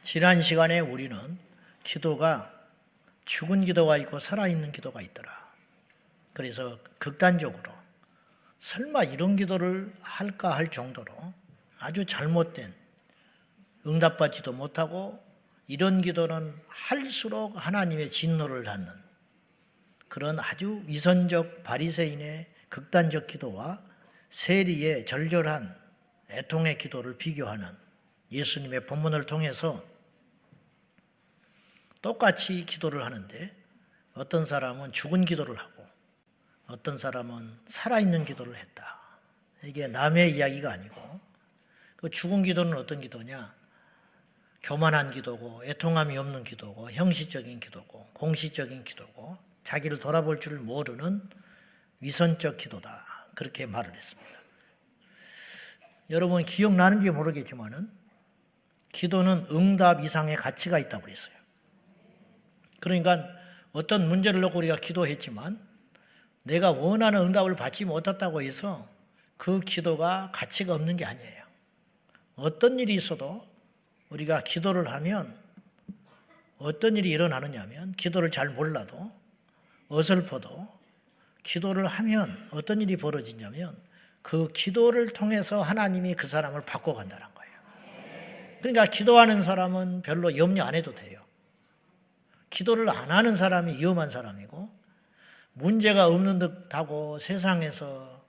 지난 시간에 우리는 기도가 죽은 기도가 있고 살아있는 기도가 있더라. 그래서 극단적으로 설마 이런 기도를 할까 할 정도로 아주 잘못된, 응답받지도 못하고 이런 기도는 할수록 하나님의 진노를 받는 그런 아주 위선적 바리새인의 극단적 기도와 세리의 절절한 애통의 기도를 비교하는 예수님의 본문을 통해서 똑같이 기도를 하는데 어떤 사람은 죽은 기도를 하고 어떤 사람은 살아있는 기도를 했다. 이게 남의 이야기가 아니고 그 죽은 기도는 어떤 기도냐? 교만한 기도고 애통함이 없는 기도고 형식적인 기도고 공식적인 기도고 자기를 돌아볼 줄 모르는 위선적 기도다. 그렇게 말을 했습니다. 여러분 기억나는지 모르겠지만은 기도는 응답 이상의 가치가 있다고 그랬어요. 그러니까 어떤 문제를 놓고 우리가 기도했지만 내가 원하는 응답을 받지 못했다고 해서 그 기도가 가치가 없는 게 아니에요. 어떤 일이 있어도 우리가 기도를 하면 어떤 일이 일어나느냐면 기도를 잘 몰라도 어설퍼도 기도를 하면 어떤 일이 벌어지냐면 그 기도를 통해서 하나님이 그 사람을 바꿔간다는 거예요. 그러니까 기도하는 사람은 별로 염려 안 해도 돼요. 기도를 안 하는 사람이 위험한 사람이고 문제가 없는 듯하고 세상에서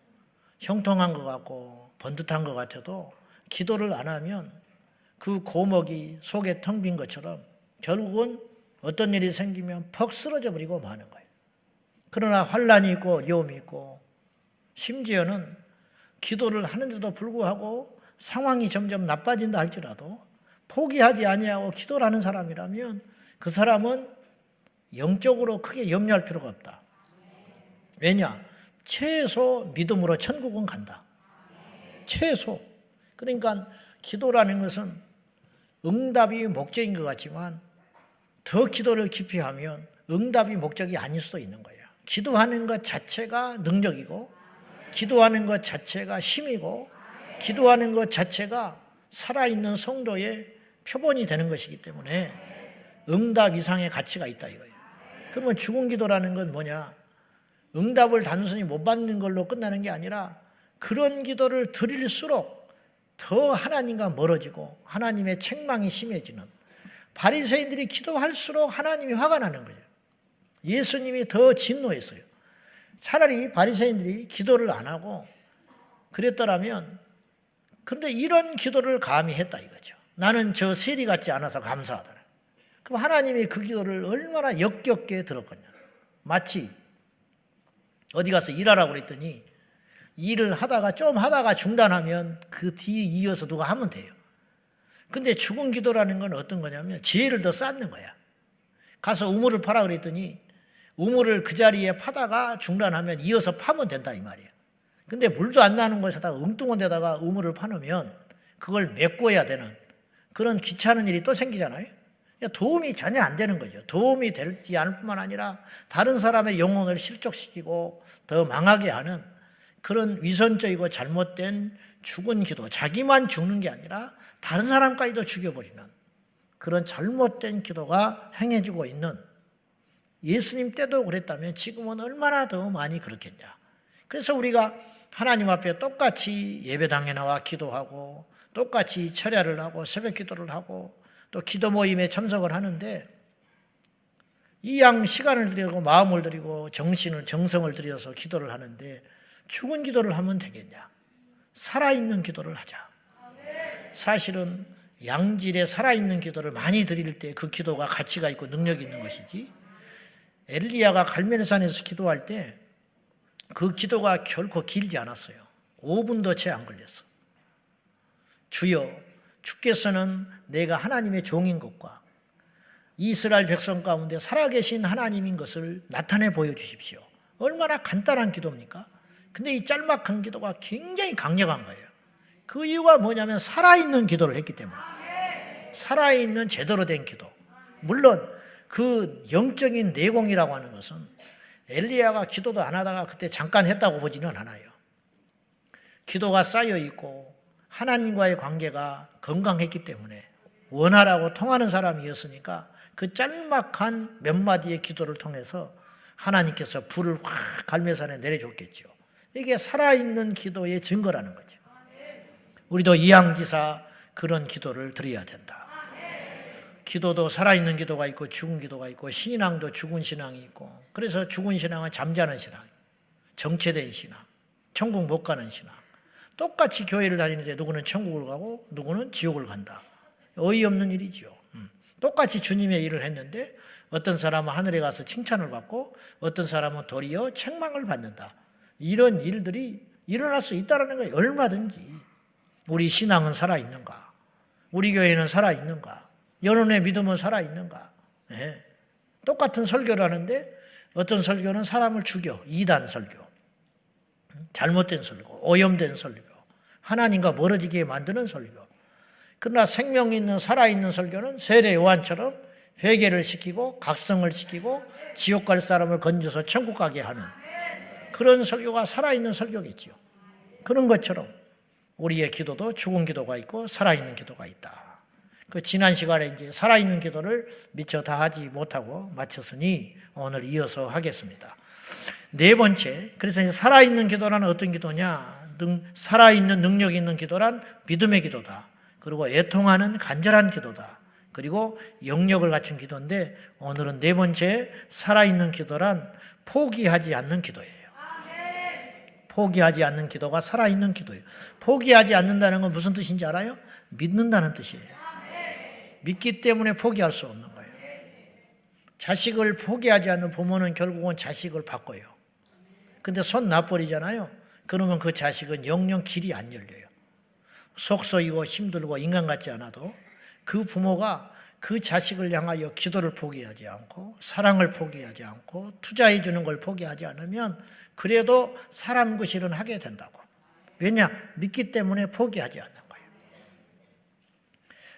형통한 것 같고 번듯한 것 같아도 기도를 안 하면 그 고목이 속에 텅 빈 것처럼 결국은 어떤 일이 생기면 퍽 쓰러져 버리고 마는 거예요. 그러나 환난이 있고 어려움이 있고 심지어는 기도를 하는데도 불구하고 상황이 점점 나빠진다 할지라도 포기하지 아니하고 기도를 하는 사람이라면 그 사람은 영적으로 크게 염려할 필요가 없다. 왜냐? 최소 믿음으로 천국은 간다. 최소. 그러니까 기도라는 것은 응답이 목적인 것 같지만 더 기도를 깊이 하면 응답이 목적이 아닐 수도 있는 거예요. 기도하는 것 자체가 능력이고 기도하는 것 자체가 힘이고 기도하는 것 자체가 살아있는 성도의 표본이 되는 것이기 때문에 응답 이상의 가치가 있다 이거예요. 그러면 죽은 기도라는 건 뭐냐? 응답을 단순히 못 받는 걸로 끝나는 게 아니라 그런 기도를 드릴수록 더 하나님과 멀어지고 하나님의 책망이 심해지는, 바리새인들이 기도할수록 하나님이 화가 나는 거예요. 예수님이 더 진노했어요. 차라리 바리새인들이 기도를 안 하고 그랬더라면, 그런데 이런 기도를 감히 했다 이거죠. 나는 저 세리 같지 않아서 감사하더라. 그럼 하나님이 그 기도를 얼마나 역겹게 들었거냐. 마치 어디 가서 일하라고 그랬더니 일을 하다가 좀 하다가 중단하면 그 뒤에 이어서 누가 하면 돼요. 근데 죽은 기도라는 건 어떤 거냐면 죄를 더 쌓는 거야. 가서 우물을 파라 그랬더니 우물을 그 자리에 파다가 중단하면 이어서 파면 된다 이 말이에요. 근데 물도 안 나는 곳에다가 엉뚱한 데다가 우물을 파놓으면 그걸 메꿔야 되는 그런 귀찮은 일이 또 생기잖아요. 도움이 전혀 안 되는 거죠. 도움이 되지 않을 뿐만 아니라 다른 사람의 영혼을 실족시키고 더 망하게 하는 그런 위선적이고 잘못된 죽은 기도, 자기만 죽는 게 아니라 다른 사람까지도 죽여버리는 그런 잘못된 기도가 행해지고 있는, 예수님 때도 그랬다면 지금은 얼마나 더 많이 그렇겠냐. 그래서 우리가 하나님 앞에 똑같이 예배당에 나와 기도하고 똑같이 철야를 하고 새벽 기도를 하고 또 기도 모임에 참석을 하는데 이 양 시간을 들이고 마음을 들이고 정성을 들여서 기도를 하는데 죽은 기도를 하면 되겠냐? 살아있는 기도를 하자. 사실은 양질의 살아있는 기도를 많이 드릴 때 그 기도가 가치가 있고 능력이 있는 것이지, 엘리야가 갈멜산에서 기도할 때 그 기도가 결코 길지 않았어요. 5분도 채 안 걸렸어. 주여, 주께서는 내가 하나님의 종인 것과 이스라엘 백성 가운데 살아계신 하나님인 것을 나타내 보여주십시오. 얼마나 간단한 기도입니까? 근데 이 짤막한 기도가 굉장히 강력한 거예요. 그 이유가 뭐냐면 살아있는 기도를 했기 때문에. 살아있는 제대로 된 기도. 물론 그 영적인 내공이라고 하는 것은 엘리야가 기도도 안 하다가 그때 잠깐 했다고 보지는 않아요. 기도가 쌓여 있고 하나님과의 관계가 건강했기 때문에 원하라고 통하는 사람이었으니까 그 짤막한 몇 마디의 기도를 통해서 하나님께서 불을 확 갈매산에 내려줬겠죠. 이게 살아있는 기도의 증거라는 거죠. 우리도 이양지사 그런 기도를 드려야 된다. 기도도 살아있는 기도가 있고 죽은 기도가 있고 신앙도 죽은 신앙이 있고, 그래서 죽은 신앙은 잠자는 신앙, 정체된 신앙, 천국 못 가는 신앙. 똑같이 교회를 다니는데 누구는 천국을 가고 누구는 지옥을 간다. 어이없는 일이죠. 똑같이 주님의 일을 했는데 어떤 사람은 하늘에 가서 칭찬을 받고 어떤 사람은 도리어 책망을 받는다. 이런 일들이 일어날 수 있다는 거예요. 얼마든지. 우리 신앙은 살아있는가? 우리 교회는 살아있는가? 여론의 믿음은 살아있는가? 네. 똑같은 설교를 하는데 어떤 설교는 사람을 죽여. 이단 설교, 잘못된 설교, 오염된 설교, 하나님과 멀어지게 만드는 설교. 그러나 생명 있는 살아있는 설교는 세례 요한처럼 회개를 시키고 각성을 시키고 지옥 갈 사람을 건져서 천국 가게 하는 그런 설교가 살아있는 설교겠지요. 그런 것처럼 우리의 기도도 죽은 기도가 있고 살아있는 기도가 있다. 그 지난 시간에 이제 살아있는 기도를 미처 다 하지 못하고 마쳤으니 오늘 이어서 하겠습니다. 네 번째, 그래서 이제 살아있는 기도란 어떤 기도냐? 살아있는 능력 있는 기도란 믿음의 기도다. 그리고 애통하는 간절한 기도다. 그리고 영역을 갖춘 기도인데 오늘은 네 번째, 살아있는 기도란 포기하지 않는 기도예요. 포기하지 않는 기도가 살아있는 기도예요. 포기하지 않는다는 건 무슨 뜻인지 알아요? 믿는다는 뜻이에요. 믿기 때문에 포기할 수 없는 거예요. 자식을 포기하지 않는 부모는 결국은 자식을 바꿔요. 근데 손 놔버리잖아요. 그러면 그 자식은 영영 길이 안 열려요. 속 쏘이고 힘들고 인간 같지 않아도 그 부모가 그 자식을 향하여 기도를 포기하지 않고 사랑을 포기하지 않고 투자해 주는 걸 포기하지 않으면 그래도 사람 구실은 하게 된다고. 왜냐? 믿기 때문에 포기하지 않는 거예요.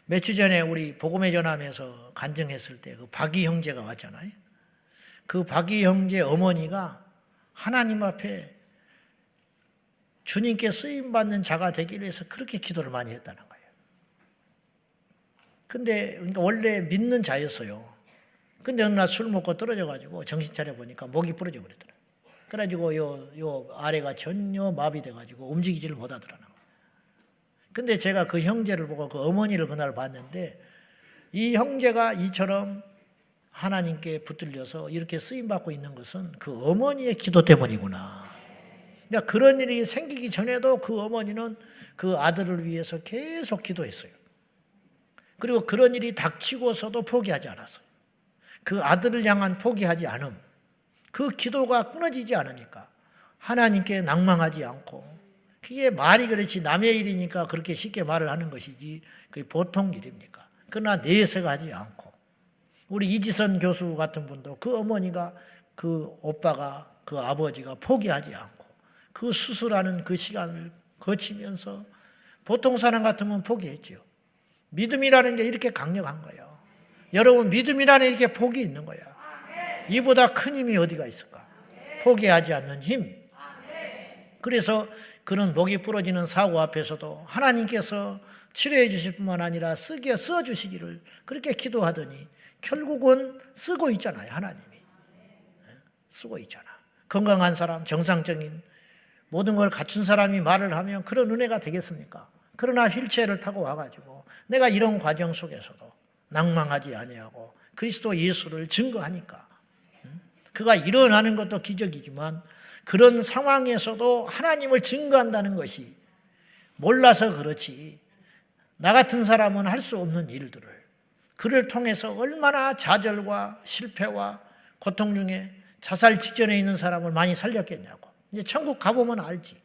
몇 주 전에 우리 복음의 전함에서 간증했을 때 그 박이 형제가 왔잖아요. 그 박이 형제 어머니가 하나님 앞에 주님께 쓰임받는 자가 되기 위해서 그렇게 기도를 많이 했다는 거예요. 근데 그러니까 원래 믿는 자였어요. 근데 어느 날 술 먹고 떨어져가지고 정신 차려보니까 목이 부러져 버렸더라고요. 그래가지고 요 아래가 전혀 마비돼가지고 움직이지를 못하더라는 거예요. 근데 제가 그 형제를 보고 그 어머니를 그날 봤는데 이 형제가 이처럼 하나님께 붙들려서 이렇게 쓰임받고 있는 것은 그 어머니의 기도 때문이구나. 그러니까 그런 일이 생기기 전에도 그 어머니는 그 아들을 위해서 계속 기도했어요. 그리고 그런 일이 닥치고서도 포기하지 않았어요. 그 아들을 향한 포기하지 않음. 그 기도가 끊어지지 않으니까 하나님께 낭망하지 않고, 그게 말이 그렇지 남의 일이니까 그렇게 쉽게 말을 하는 것이지 그게 보통 일입니까? 그러나 내색하지 않고, 우리 이지선 교수 같은 분도 그 어머니가 그 오빠가 그 아버지가 포기하지 않고 그 수술하는 그 시간을 거치면서 보통 사람 같으면 포기했죠. 믿음이라는 게 이렇게 강력한 거예요. 여러분, 믿음이라는 이렇게 복이 있는 거야. 이보다 큰 힘이 어디가 있을까? 포기하지 않는 힘. 그래서 그런 목이 부러지는 사고 앞에서도 하나님께서 치료해 주실 뿐만 아니라 써주시기를 그렇게 기도하더니 결국은 쓰고 있잖아요. 하나님이 쓰고 있잖아. 건강한 사람, 정상적인 모든 걸 갖춘 사람이 말을 하면 그런 은혜가 되겠습니까? 그러나 휠체어를 타고 와가지고 내가 이런 과정 속에서도 낭망하지 아니하고 그리스도 예수를 증거하니까, 그가 일어나는 것도 기적이지만 그런 상황에서도 하나님을 증거한다는 것이 몰라서 그렇지 나 같은 사람은 할 수 없는 일들을 그를 통해서 얼마나 좌절과 실패와 고통 중에 자살 직전에 있는 사람을 많이 살렸겠냐고. 이제 천국 가보면 알지.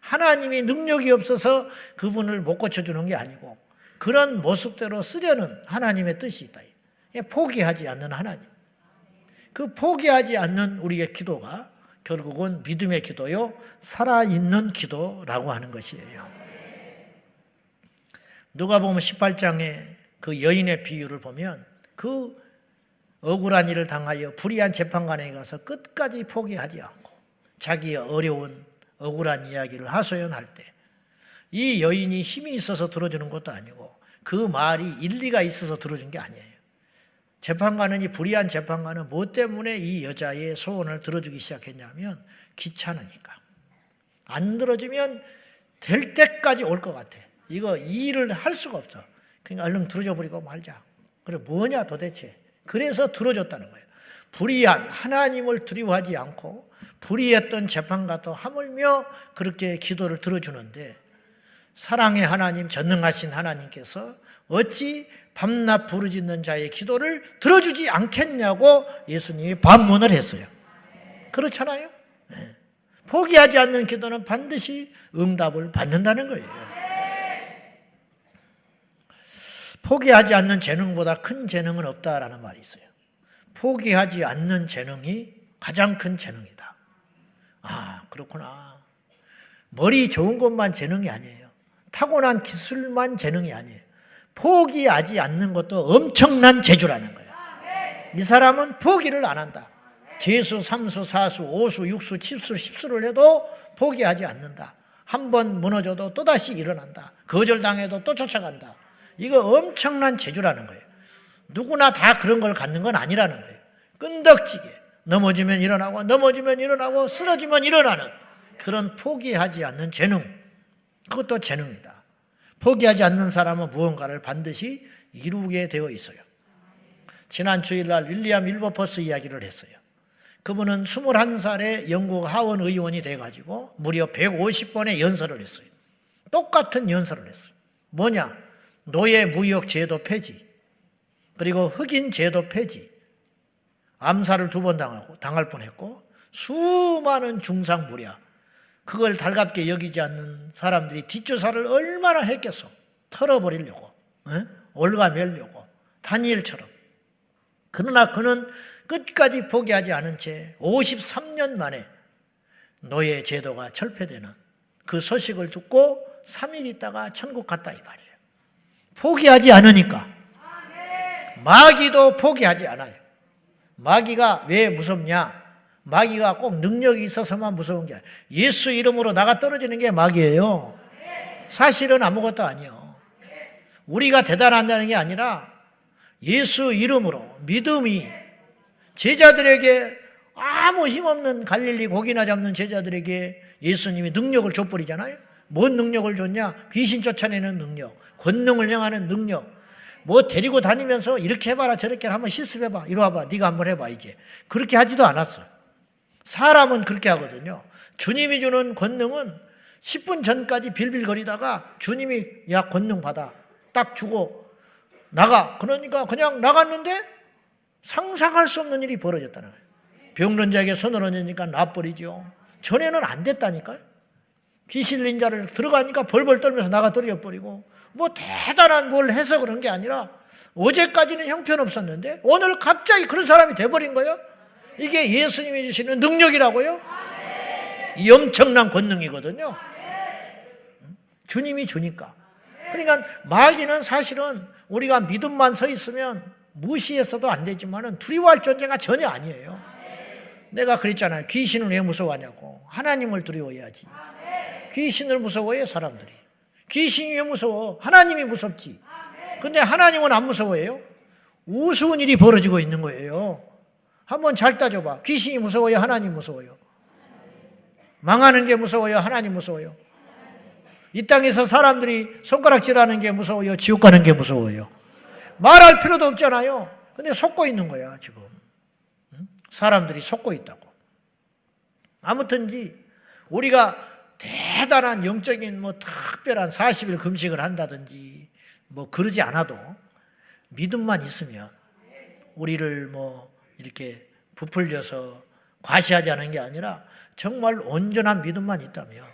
하나님이 능력이 없어서 그분을 못 고쳐주는 게 아니고 그런 모습대로 쓰려는 하나님의 뜻이 있다. 포기하지 않는 하나님. 그 포기하지 않는 우리의 기도가 결국은 믿음의 기도요, 살아있는 기도라고 하는 것이에요. 누가복음 18장에 그 여인의 비유를 보면 그 억울한 일을 당하여 불의한 재판관에 가서 끝까지 포기하지 않고 자기의 어려운 억울한 이야기를 하소연할 때 이 여인이 힘이 있어서 들어주는 것도 아니고 그 말이 일리가 있어서 들어준 게 아니에요. 재판관은, 이 불의한 재판관은 뭐 때문에 이 여자의 소원을 들어주기 시작했냐면 귀찮으니까. 안 들어주면 될 때까지 올 것 같아. 이거 일을 할 수가 없어. 그러니까 얼른 들어줘 버리고 말자. 그래 뭐냐 도대체. 그래서 들어줬다는 거예요. 불의한 하나님을 두려워하지 않고 불의했던 재판관도 하물며 그렇게 기도를 들어주는데, 사랑의 하나님, 전능하신 하나님께서 어찌 밤낮 부르짖는 자의 기도를 들어주지 않겠냐고 예수님이 반문을 했어요. 그렇잖아요. 네. 포기하지 않는 기도는 반드시 응답을 받는다는 거예요. 포기하지 않는 재능보다 큰 재능은 없다라는 말이 있어요. 포기하지 않는 재능이 가장 큰 재능이다. 아, 그렇구나. 머리 좋은 것만 재능이 아니에요. 타고난 기술만 재능이 아니에요. 포기하지 않는 것도 엄청난 재주라는 거예요. 이 사람은 포기를 안 한다. 재수, 삼수, 사수, 오수, 육수, 칠수, 십수를 해도 포기하지 않는다. 한 번 무너져도 또다시 일어난다. 거절당해도 또 쫓아간다. 이거 엄청난 재주라는 거예요. 누구나 다 그런 걸 갖는 건 아니라는 거예요. 끈덕지게 넘어지면 일어나고, 넘어지면 일어나고, 쓰러지면 일어나는 그런 포기하지 않는 재능, 그것도 재능이다. 포기하지 않는 사람은 무언가를 반드시 이루게 되어 있어요. 지난 주일날 윌리엄 윌버퍼스 이야기를 했어요. 그분은 21살에 영국 하원 의원이 돼가지고 무려 150번의 연설을 했어요. 똑같은 연설을 했어요. 뭐냐? 노예 무역 제도 폐지, 그리고 흑인 제도 폐지, 암살을 2번 당할 뻔했고, 수많은 중상부랴, 그걸 달갑게 여기지 않는 사람들이 뒷조사를 얼마나 했겠어. 털어버리려고, 올가매려고, 다니엘처럼. 그러나 그는 끝까지 포기하지 않은 채 53년 만에 노예 제도가 철폐되는 그 소식을 듣고 3일 있다가 천국 갔다 이 말이에요. 포기하지 않으니까. 마귀도 포기하지 않아요. 마귀가 왜 무섭냐? 마귀가 꼭 능력이 있어서만 무서운 게 아니에요. 예수 이름으로 나가 떨어지는 게 마귀예요. 사실은 아무것도 아니에요. 우리가 대단하다는 게 아니라 예수 이름으로 믿음이 제자들에게, 아무 힘없는 갈릴리 고기나 잡는 제자들에게 예수님이 능력을 줘버리잖아요. 뭔 능력을 줬냐? 귀신 쫓아내는 능력, 권능을 행하는 능력. 뭐 데리고 다니면서 이렇게 해봐라 저렇게 한번 실습해봐, 이리 와봐, 네가 한번 해봐. 이제 그렇게 하지도 않았어요. 사람은 그렇게 하거든요. 주님이 주는 권능은 10분 전까지 빌빌거리다가 주님이 야 권능 받아 딱 주고 나가, 그러니까 그냥 나갔는데 상상할 수 없는 일이 벌어졌다는 거예요. 병론자에게 손을 얹으니까 놔버리죠. 전에는 안 됐다니까요. 귀신 들린 자를 들어가니까 벌벌 떨면서 나가 떨어져버리고, 뭐 대단한 뭘 해서 그런 게 아니라 어제까지는 형편없었는데 오늘 갑자기 그런 사람이 돼버린 거예요. 이게 예수님이 주시는 능력이라고요. 이 엄청난 권능이거든요. 주님이 주니까. 그러니까 마귀는 사실은 우리가 믿음만 서 있으면 무시해서도 안 되지만 두려워할 존재가 전혀 아니에요. 내가 그랬잖아요. 귀신을 왜 무서워하냐고. 하나님을 두려워해야지. 귀신을 무서워해요 사람들이. 귀신이 왜 무서워? 하나님이 무섭지. 근데 하나님은 안 무서워해요. 우스운 일이 벌어지고 있는 거예요. 한번 잘 따져봐. 귀신이 무서워요? 하나님 무서워요? 망하는 게 무서워요? 하나님 무서워요? 이 땅에서 사람들이 손가락질하는 게 무서워요? 지옥 가는 게 무서워요? 말할 필요도 없잖아요. 근데 속고 있는 거야 지금. 사람들이 속고 있다고. 아무튼지 우리가 대단한 영적인 뭐 특별한 40일 금식을 한다든지 뭐 그러지 않아도 믿음만 있으면 우리를 뭐 이렇게 부풀려서 과시하지 않은 게 아니라 정말 온전한 믿음만 있다면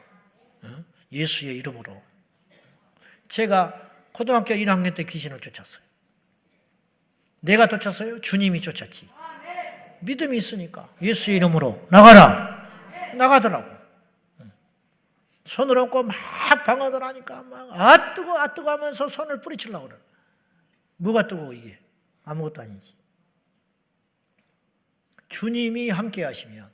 예수의 이름으로. 제가 고등학교 1학년 때 귀신을 쫓았어요. 내가 쫓았어요? 주님이 쫓았지. 믿음이 있으니까 예수의 이름으로 나가라. 나가더라고. 손을 얹고 막 방어들하니까 막 뜨거 뜨거 하면서 손을 뿌리치려고 그래. 뭐가 뜨거워 이게? 아무것도 아니지. 주님이 함께 하시면.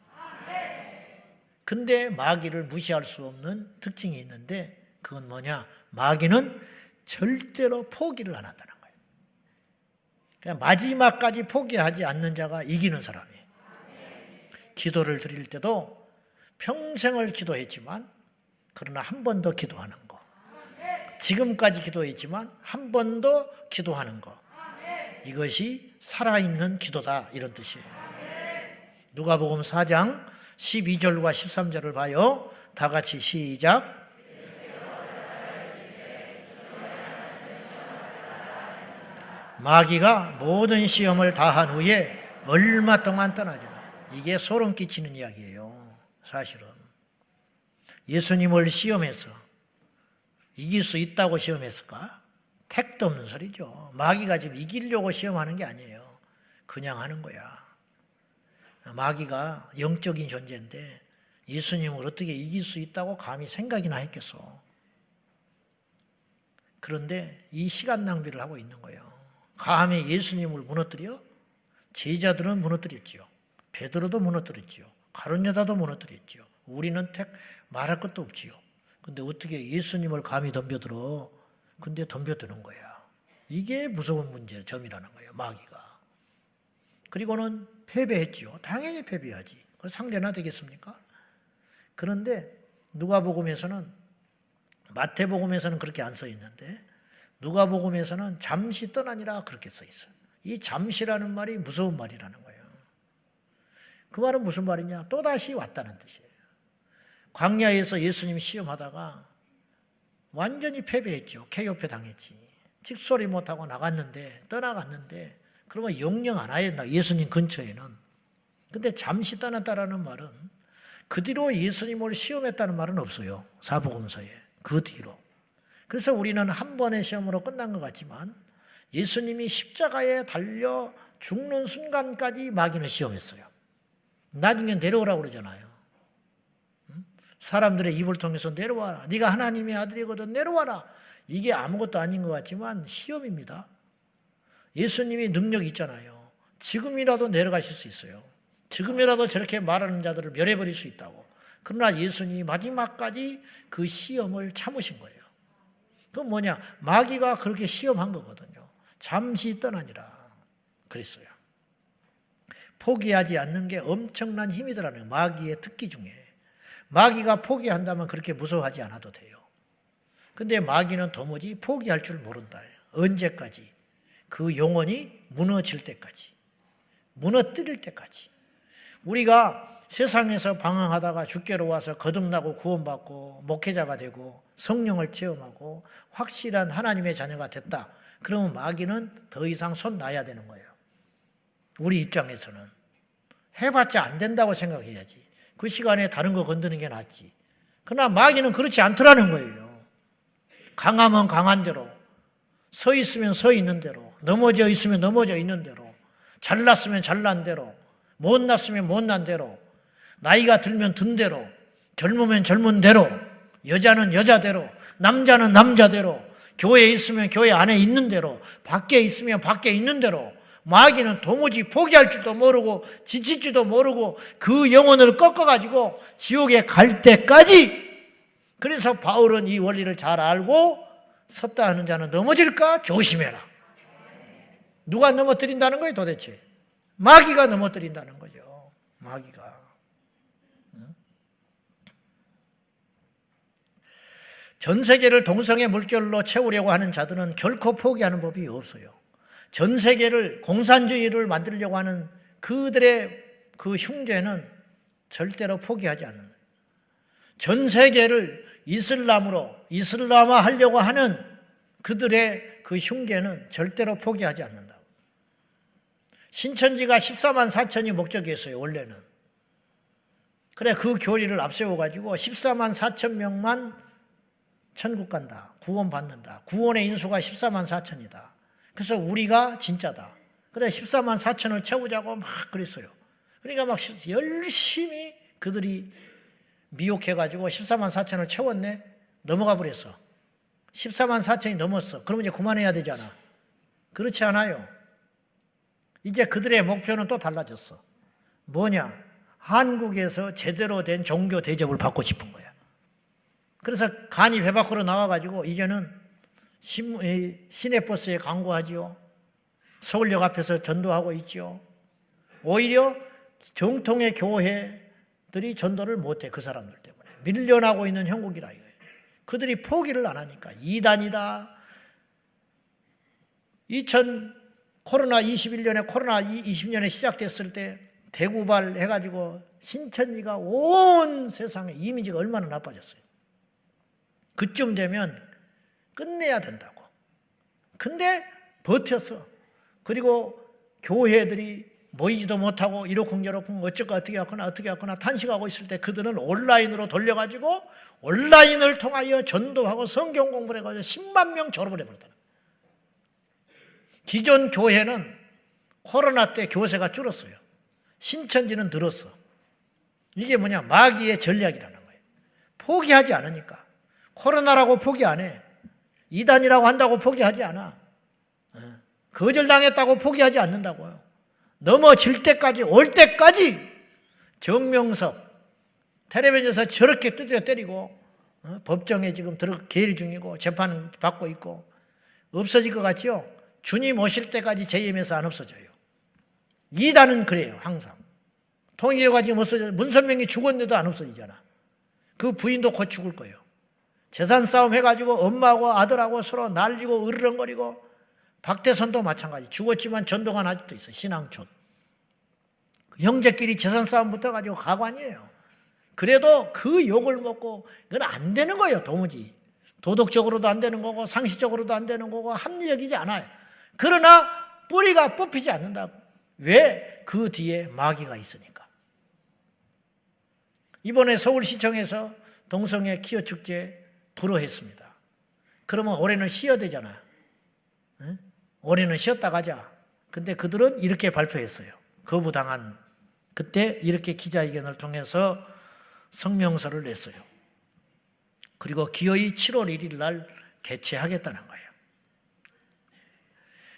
근데 마귀를 무시할 수 없는 특징이 있는데 그건 뭐냐? 마귀는 절대로 포기를 안 한다는 거예요. 그냥 마지막까지 포기하지 않는 자가 이기는 사람이에요. 기도를 드릴 때도 평생을 기도했지만 그러나 한 번 더 기도하는 거. 지금까지 기도했지만 한 번 더 기도하는 거. 이것이 살아있는 기도다 이런 뜻이에요. 누가복음 4장 12절과 13절을 봐요. 다 같이 시작. 마귀가 모든 시험을 다한 후에 얼마 동안 떠나지라. 이게 소름 끼치는 이야기예요. 사실은 예수님을 시험해서 이길 수 있다고 시험했을까? 택도 없는 소리죠. 마귀가 지금 이기려고 시험하는 게 아니에요. 그냥 하는 거야. 마귀가 영적인 존재인데 예수님을 어떻게 이길 수 있다고 감히 생각이나 했겠어. 그런데 이 시간 낭비를 하고 있는 거예요. 감히 예수님을 무너뜨려? 제자들은 무너뜨렸지요. 베드로도 무너뜨렸지요. 가룟 유다도 무너뜨렸지요. 우리는 말할 것도 없지요. 근데 어떻게 예수님을 감히 덤벼들어? 근데 덤벼드는 거야. 이게 무서운 문제의 점이라는 거예요. 마귀가. 그리고는 패배했지요. 당연히 패배하지. 상대나 되겠습니까? 그런데 누가복음에서는, 마태복음에서는 그렇게 안 써 있는데 누가복음에서는 잠시 떠나니라 그렇게 써 있어요. 이 잠시라는 말이 무서운 말이라는 거예요. 그 말은 무슨 말이냐? 또다시 왔다는 뜻이에요. 광야에서 예수님이 시험하다가 완전히 패배했죠. KO패 당했지. 직소리 못하고 떠나갔는데 그러면 영영 안 와야 예수님 근처에는. 근데 잠시 떠났다라는 말은 그 뒤로 예수님을 시험했다는 말은 없어요. 사복음서에. 그 뒤로. 그래서 우리는 한 번의 시험으로 끝난 것 같지만 예수님이 십자가에 달려 죽는 순간까지 마귀는 시험했어요. 나중에 내려오라고 그러잖아요. 사람들의 입을 통해서 내려와라. 네가 하나님의 아들이거든 내려와라. 이게 아무것도 아닌 것 같지만 시험입니다. 예수님이 능력이 있잖아요. 지금이라도 내려가실 수 있어요. 지금이라도 저렇게 말하는 자들을 멸해버릴 수 있다고. 그러나 예수님이 마지막까지 그 시험을 참으신 거예요. 그건 뭐냐? 마귀가 그렇게 시험한 거거든요. 잠시 떠나니라 그랬어요. 포기하지 않는 게 엄청난 힘이더라는 마귀의 특기 중에. 마귀가 포기한다면 그렇게 무서워하지 않아도 돼요. 근데 마귀는 도무지 포기할 줄 모른다. 언제까지? 그 영혼이 무너질 때까지. 무너뜨릴 때까지. 우리가 세상에서 방황하다가 주께로 와서 거듭나고 구원받고 목회자가 되고 성령을 체험하고 확실한 하나님의 자녀가 됐다. 그러면 마귀는 더 이상 손 놔야 되는 거예요. 우리 입장에서는. 해봤자 안 된다고 생각해야지. 그 시간에 다른 거 건드는 게 낫지. 그러나 마귀는 그렇지 않더라는 거예요. 강하면 강한 대로, 서 있으면 서 있는 대로, 넘어져 있으면 넘어져 있는 대로, 잘났으면 잘난 대로, 못났으면 못난 대로, 나이가 들면 든 대로, 젊으면 젊은 대로, 여자는 여자대로, 남자는 남자대로, 교회에 있으면 교회 안에 있는 대로, 밖에 있으면 밖에 있는 대로. 마귀는 도무지 포기할 줄도 모르고 지칠 줄도 모르고 그 영혼을 꺾어가지고 지옥에 갈 때까지. 그래서 바울은 이 원리를 잘 알고 섰다 하는 자는 넘어질까 조심해라. 누가 넘어뜨린다는 거예요 도대체? 마귀가 넘어뜨린다는 거죠. 마귀가. 전 세계를 동성애 물결로 채우려고 하는 자들은 결코 포기하는 법이 없어요. 전 세계를 공산주의를 만들려고 하는 그들의 그 흉계는 절대로 포기하지 않는다. 전 세계를 이슬람화 하려고 하는 그들의 그 흉계는 절대로 포기하지 않는다. 신천지가 14만 4천이 목적이었어요, 원래는. 그래, 그 교리를 앞세워가지고 14만 4천 명만 천국 간다, 구원 받는다. 구원의 인수가 14만 4천이다. 그래서 우리가 진짜다. 그래 14만 4천을 채우자고 막 그랬어요. 그러니까 막 열심히 그들이 미혹해가지고 14만 4천을 채웠네. 넘어가 버렸어. 14만 4천이 넘었어. 그러면 이제 그만해야 되잖아. 그렇지 않아요. 이제 그들의 목표는 또 달라졌어. 뭐냐? 한국에서 제대로 된 종교 대접을 받고 싶은 거야. 그래서 간이 배 밖으로 나와가지고 이제는 시내버스에 광고하지요. 서울역 앞에서 전도하고 있지요. 오히려 정통의 교회들이 전도를 못해. 그 사람들 때문에 밀려나고 있는 형국이라 이거예요. 그들이 포기를 안 하니까 이단이다. 코로나 21년에 코로나 20년에 시작됐을 때 대구발 해가지고 신천지가 온 세상에 이미지가 얼마나 나빠졌어요. 그쯤 되면 끝내야 된다고. 근데 버텼어. 그리고 교회들이 모이지도 못하고 이러쿵저러쿵 어떻게 하거나 탄식하고 있을 때 그들은 온라인으로 돌려가지고 온라인을 통하여 전도하고 성경 공부를 해가지고 10만 명 졸업을 해버렸다. 기존 교회는 코로나 때 교세가 줄었어요. 신천지는 늘었어. 이게 뭐냐? 마귀의 전략이라는 거예요. 포기하지 않으니까. 코로나라고 포기 안 해. 이단이라고 한다고 포기하지 않아. 거절당했다고 포기하지 않는다고요. 넘어질 때까지, 올 때까지 정명석 텔레비전에서 저렇게 두드려 때리고 법정에 지금 계류 중이고 재판 받고 있고 없어질 것 같죠? 주님 오실 때까지 재임해서 안 없어져요. 이단은 그래요. 항상. 통일교가 지금 없어져. 문선명이 죽었는데도 안 없어지잖아. 그 부인도 곧 죽을 거예요. 재산 싸움 해가지고 엄마하고 아들하고 서로 날리고 으르렁거리고 박대선도 마찬가지. 죽었지만 전도관 아직도 있어. 신앙촌. 형제끼리 재산 싸움 붙어가지고 가관이에요. 그래도 그 욕을 먹고 이건 안 되는 거예요. 도무지. 도덕적으로도 안 되는 거고 상식적으로도 안 되는 거고 합리적이지 않아요. 그러나 뿌리가 뽑히지 않는다고. 왜? 그 뒤에 마귀가 있으니까. 이번에 서울시청에서 동성애 키어 축제 불허했습니다. 그러면 올해는 쉬어야 되잖아. 응? 올해는 쉬었다 가자. 근데 그들은 이렇게 발표했어요. 거부당한 그때 이렇게 기자회견을 통해서 성명서를 냈어요. 그리고 기어이 7월 1일 날 개최하겠다는 거예요.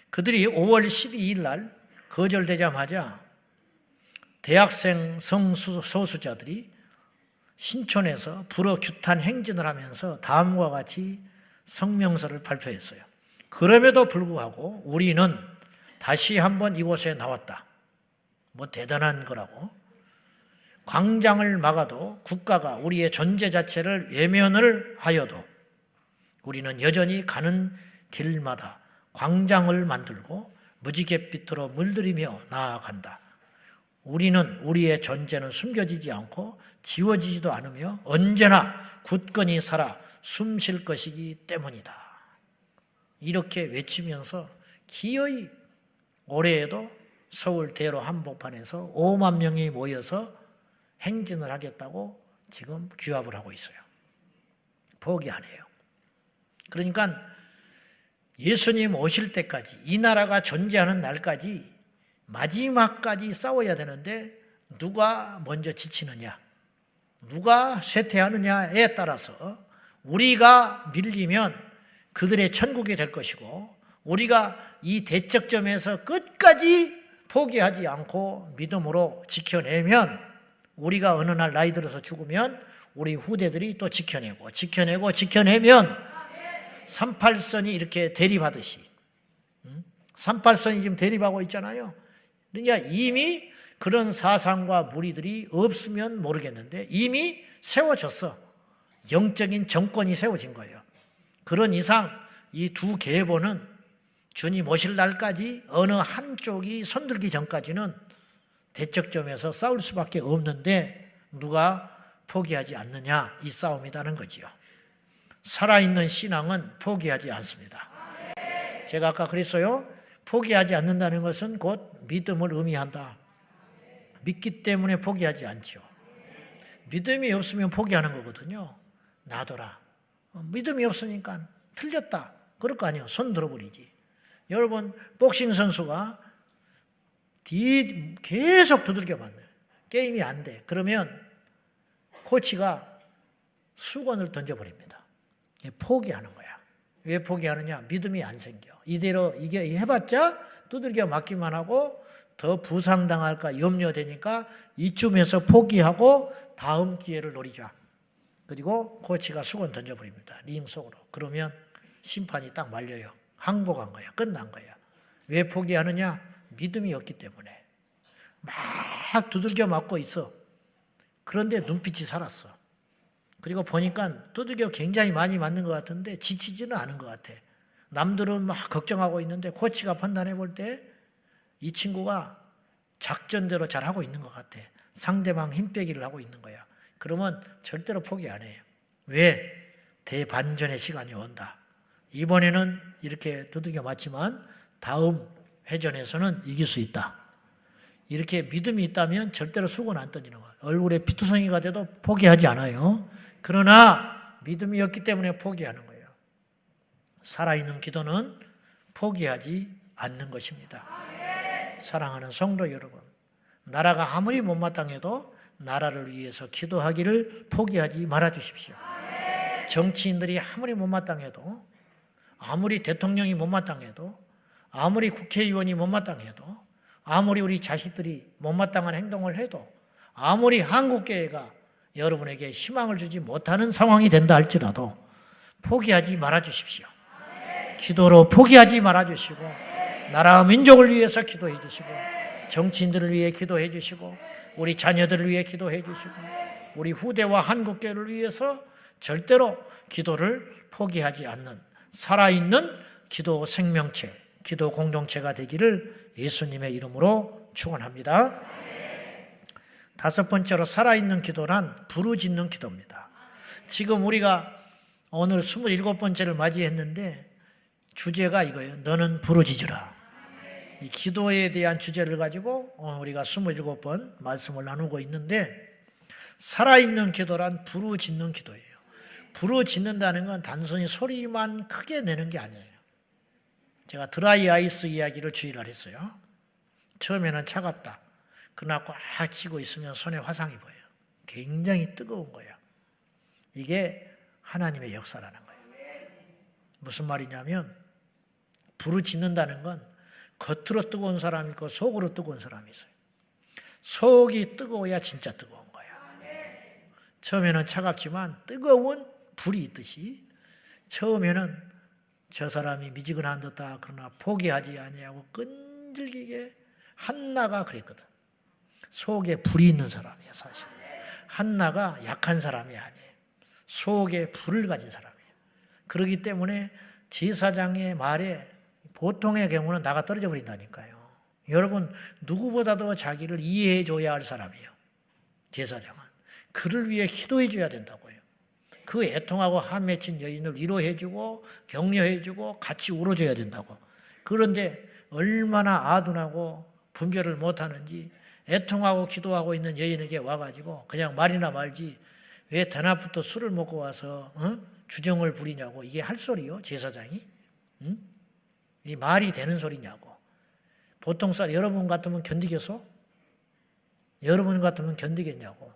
그들이 5월 12일 날 거절되자마자 대학생 성소수자들이 신촌에서 불어 규탄 행진을 하면서 다음과 같이 성명서를 발표했어요. 그럼에도 불구하고 우리는 다시 한번 이곳에 나왔다. 뭐 대단한 거라고. 광장을 막아도 국가가 우리의 존재 자체를 외면을 하여도 우리는 여전히 가는 길마다 광장을 만들고 무지갯빛으로 물들이며 나아간다. 우리는 우리의 존재는 숨겨지지 않고 지워지지도 않으며 언제나 굳건히 살아 숨쉴 것이기 때문이다. 이렇게 외치면서 기어이 올해에도 서울 대로 한복판에서 5만 명이 모여서 행진을 하겠다고 지금 규합을 하고 있어요. 포기 안 해요. 그러니까 예수님 오실 때까지 이 나라가 존재하는 날까지 마지막까지 싸워야 되는데 누가 먼저 지치느냐, 누가 쇠퇴하느냐에 따라서 우리가 밀리면 그들의 천국이 될 것이고 우리가 이 대척점에서 끝까지 포기하지 않고 믿음으로 지켜내면 우리가 어느 날 나이 들어서 죽으면 우리 후대들이 또 지켜내면 38선이 이렇게 대립하듯이 38선이 지금 대립하고 있잖아요. 그러니까 이미 그런 사상과 무리들이 없으면 모르겠는데 이미 세워졌어. 영적인 정권이 세워진 거예요. 그런 이상 이 두 계보는 주님 오실 날까지 어느 한쪽이 손들기 전까지는 대척점에서 싸울 수밖에 없는데 누가 포기하지 않느냐, 이 싸움이라는 거지요. 살아있는 신앙은 포기하지 않습니다. 제가 아까 그랬어요. 포기하지 않는다는 것은 곧 믿음을 의미한다. 믿기 때문에 포기하지 않죠. 믿음이 없으면 포기하는 거거든요. 놔둬라. 믿음이 없으니까 틀렸다. 그럴 거 아니에요. 손 들어버리지. 여러분, 복싱 선수가 계속 두들겨 맞네요. 게임이 안 돼. 그러면 코치가 수건을 던져버립니다. 포기하는 거야. 왜 포기하느냐? 믿음이 안 생겨. 이대로 이게 해봤자 두들겨 맞기만 하고 더 부상당할까 염려되니까 이쯤에서 포기하고 다음 기회를 노리자. 그리고 코치가 수건 던져버립니다. 링 속으로. 그러면 심판이 딱 말려요. 항복한 거야. 끝난 거야. 왜 포기하느냐? 믿음이 없기 때문에. 막 두들겨 맞고 있어. 그런데 눈빛이 살았어. 그리고 보니까 두들겨 굉장히 많이 맞는 것 같은데 지치지는 않은 것 같아. 남들은 막 걱정하고 있는데 코치가 판단해 볼 때 이 친구가 작전대로 잘하고 있는 것 같아. 상대방 힘 빼기를 하고 있는 거야. 그러면 절대로 포기 안 해요. 왜? 대반전의 시간이 온다. 이번에는 이렇게 두들겨 맞지만 다음 회전에서는 이길 수 있다. 이렇게 믿음이 있다면 절대로 수고는 안 던지는 거예요. 얼굴에 피투성이가 돼도 포기하지 않아요. 그러나 믿음이 없기 때문에 포기하는 거예요. 살아있는 기도는 포기하지 않는 것입니다. 사랑하는 성도 여러분, 나라가 아무리 못마땅해도 나라를 위해서 기도하기를 포기하지 말아 주십시오. 정치인들이 아무리 못마땅해도, 아무리 대통령이 못마땅해도, 아무리 국회의원이 못마땅해도, 아무리 우리 자식들이 못마땅한 행동을 해도, 아무리 한국교회가 여러분에게 희망을 주지 못하는 상황이 된다 할지라도 포기하지 말아 주십시오. 기도로 포기하지 말아 주시고, 나라와 민족을 위해서 기도해 주시고, 정치인들을 위해 기도해 주시고, 우리 자녀들을 위해 기도해 주시고, 우리 후대와 한국교회를 위해서 절대로 기도를 포기하지 않는 살아있는 기도 생명체, 기도 공동체가 되기를 예수님의 이름으로 축원합니다. 다섯 번째로 살아있는 기도란 부르짖는 기도입니다. 지금 우리가 오늘 27번째를 맞이했는데 주제가 이거예요. 너는 부르짖으라. 이 기도에 대한 주제를 가지고 우리가 27번 말씀을 나누고 있는데, 살아있는 기도란 부르짖는 기도예요. 부르짖는다는 건 단순히 소리만 크게 내는 게 아니에요. 제가 드라이 아이스 이야기를 주일날 했어요. 처음에는 차갑다. 그러나 꽉 쥐고 있으면 손에 화상이 보여요. 굉장히 뜨거운 거예요. 이게 하나님의 역사라는 거예요. 무슨 말이냐면 부르짖는다는 건 겉으로 뜨거운 사람이 있고 속으로 뜨거운 사람이 있어요. 속이 뜨거워야 진짜 뜨거운 거예요. 처음에는 차갑지만 뜨거운 불이 있듯이 처음에는 저 사람이 미지근한 듯하다 그러나 포기하지 아니하고 끈질기게 한나가 그랬거든. 속에 불이 있는 사람이에요. 사실 한나가 약한 사람이 아니에요. 속에 불을 가진 사람이에요. 그렇기 때문에 제사장의 말에 보통의 경우는 나가 떨어져 버린다니까요. 여러분, 누구보다도 자기를 이해해 줘야 할 사람이에요. 제사장은 그를 위해 기도해 줘야 된다고요. 그 애통하고 한 맺힌 여인을 위로해 주고 격려해 주고 같이 울어줘야 된다고. 그런데 얼마나 아둔하고 분별을 못하는지 애통하고 기도하고 있는 여인에게 와가지고 그냥 말이나 말지 왜 대낮부터 술을 먹고 와서 주정을 부리냐고. 이게 할 소리요? 제사장이? 이 말이 되는 소리냐고. 보통 쌀 여러분 같으면 견디겠어? 여러분 같으면 견디겠냐고.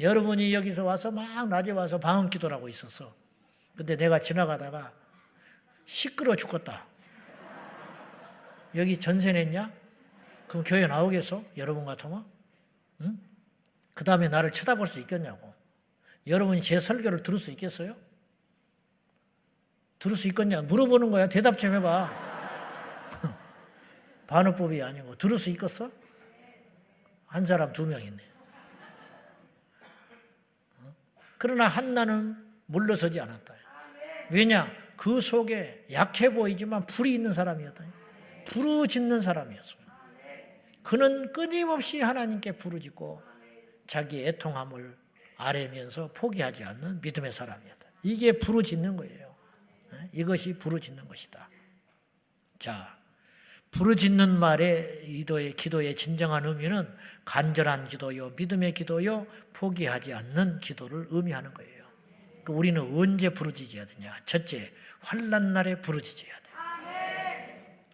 여러분이 여기서 와서 막 낮에 와서 방언 기도를 하고 있었어. 근데 내가 지나가다가 시끄러워 죽겠다. 여기 전세 냈냐? 그럼 교회 나오겠어? 여러분 같으면? 응? 그 다음에 나를 쳐다볼 수 있겠냐고. 여러분이 제 설교를 들을 수 있겠어요? 들을 수 있겠냐? 물어보는 거야. 대답 좀 해봐. 반어법이 아니고 들을 수 있겠어? 한 사람 2명 있네. 그러나 한나는 물러서지 않았다. 왜냐? 그 속에 약해 보이지만 불이 있는 사람이었다. 부르짖는 사람이었어요. 그는 끊임없이 하나님께 부르짖고 자기 애통함을 아뢰면서 포기하지 않는 믿음의 사람이었다. 이게 부르짖는 거예요. 이것이 부르짖는 것이다. 자, 부르짖는 말의 기도의 진정한 의미는 간절한 기도요, 믿음의 기도요, 포기하지 않는 기도를 의미하는 거예요. 우리는 언제 부르짖어야 되냐? 첫째, 환난 날에 부르짖어야 돼.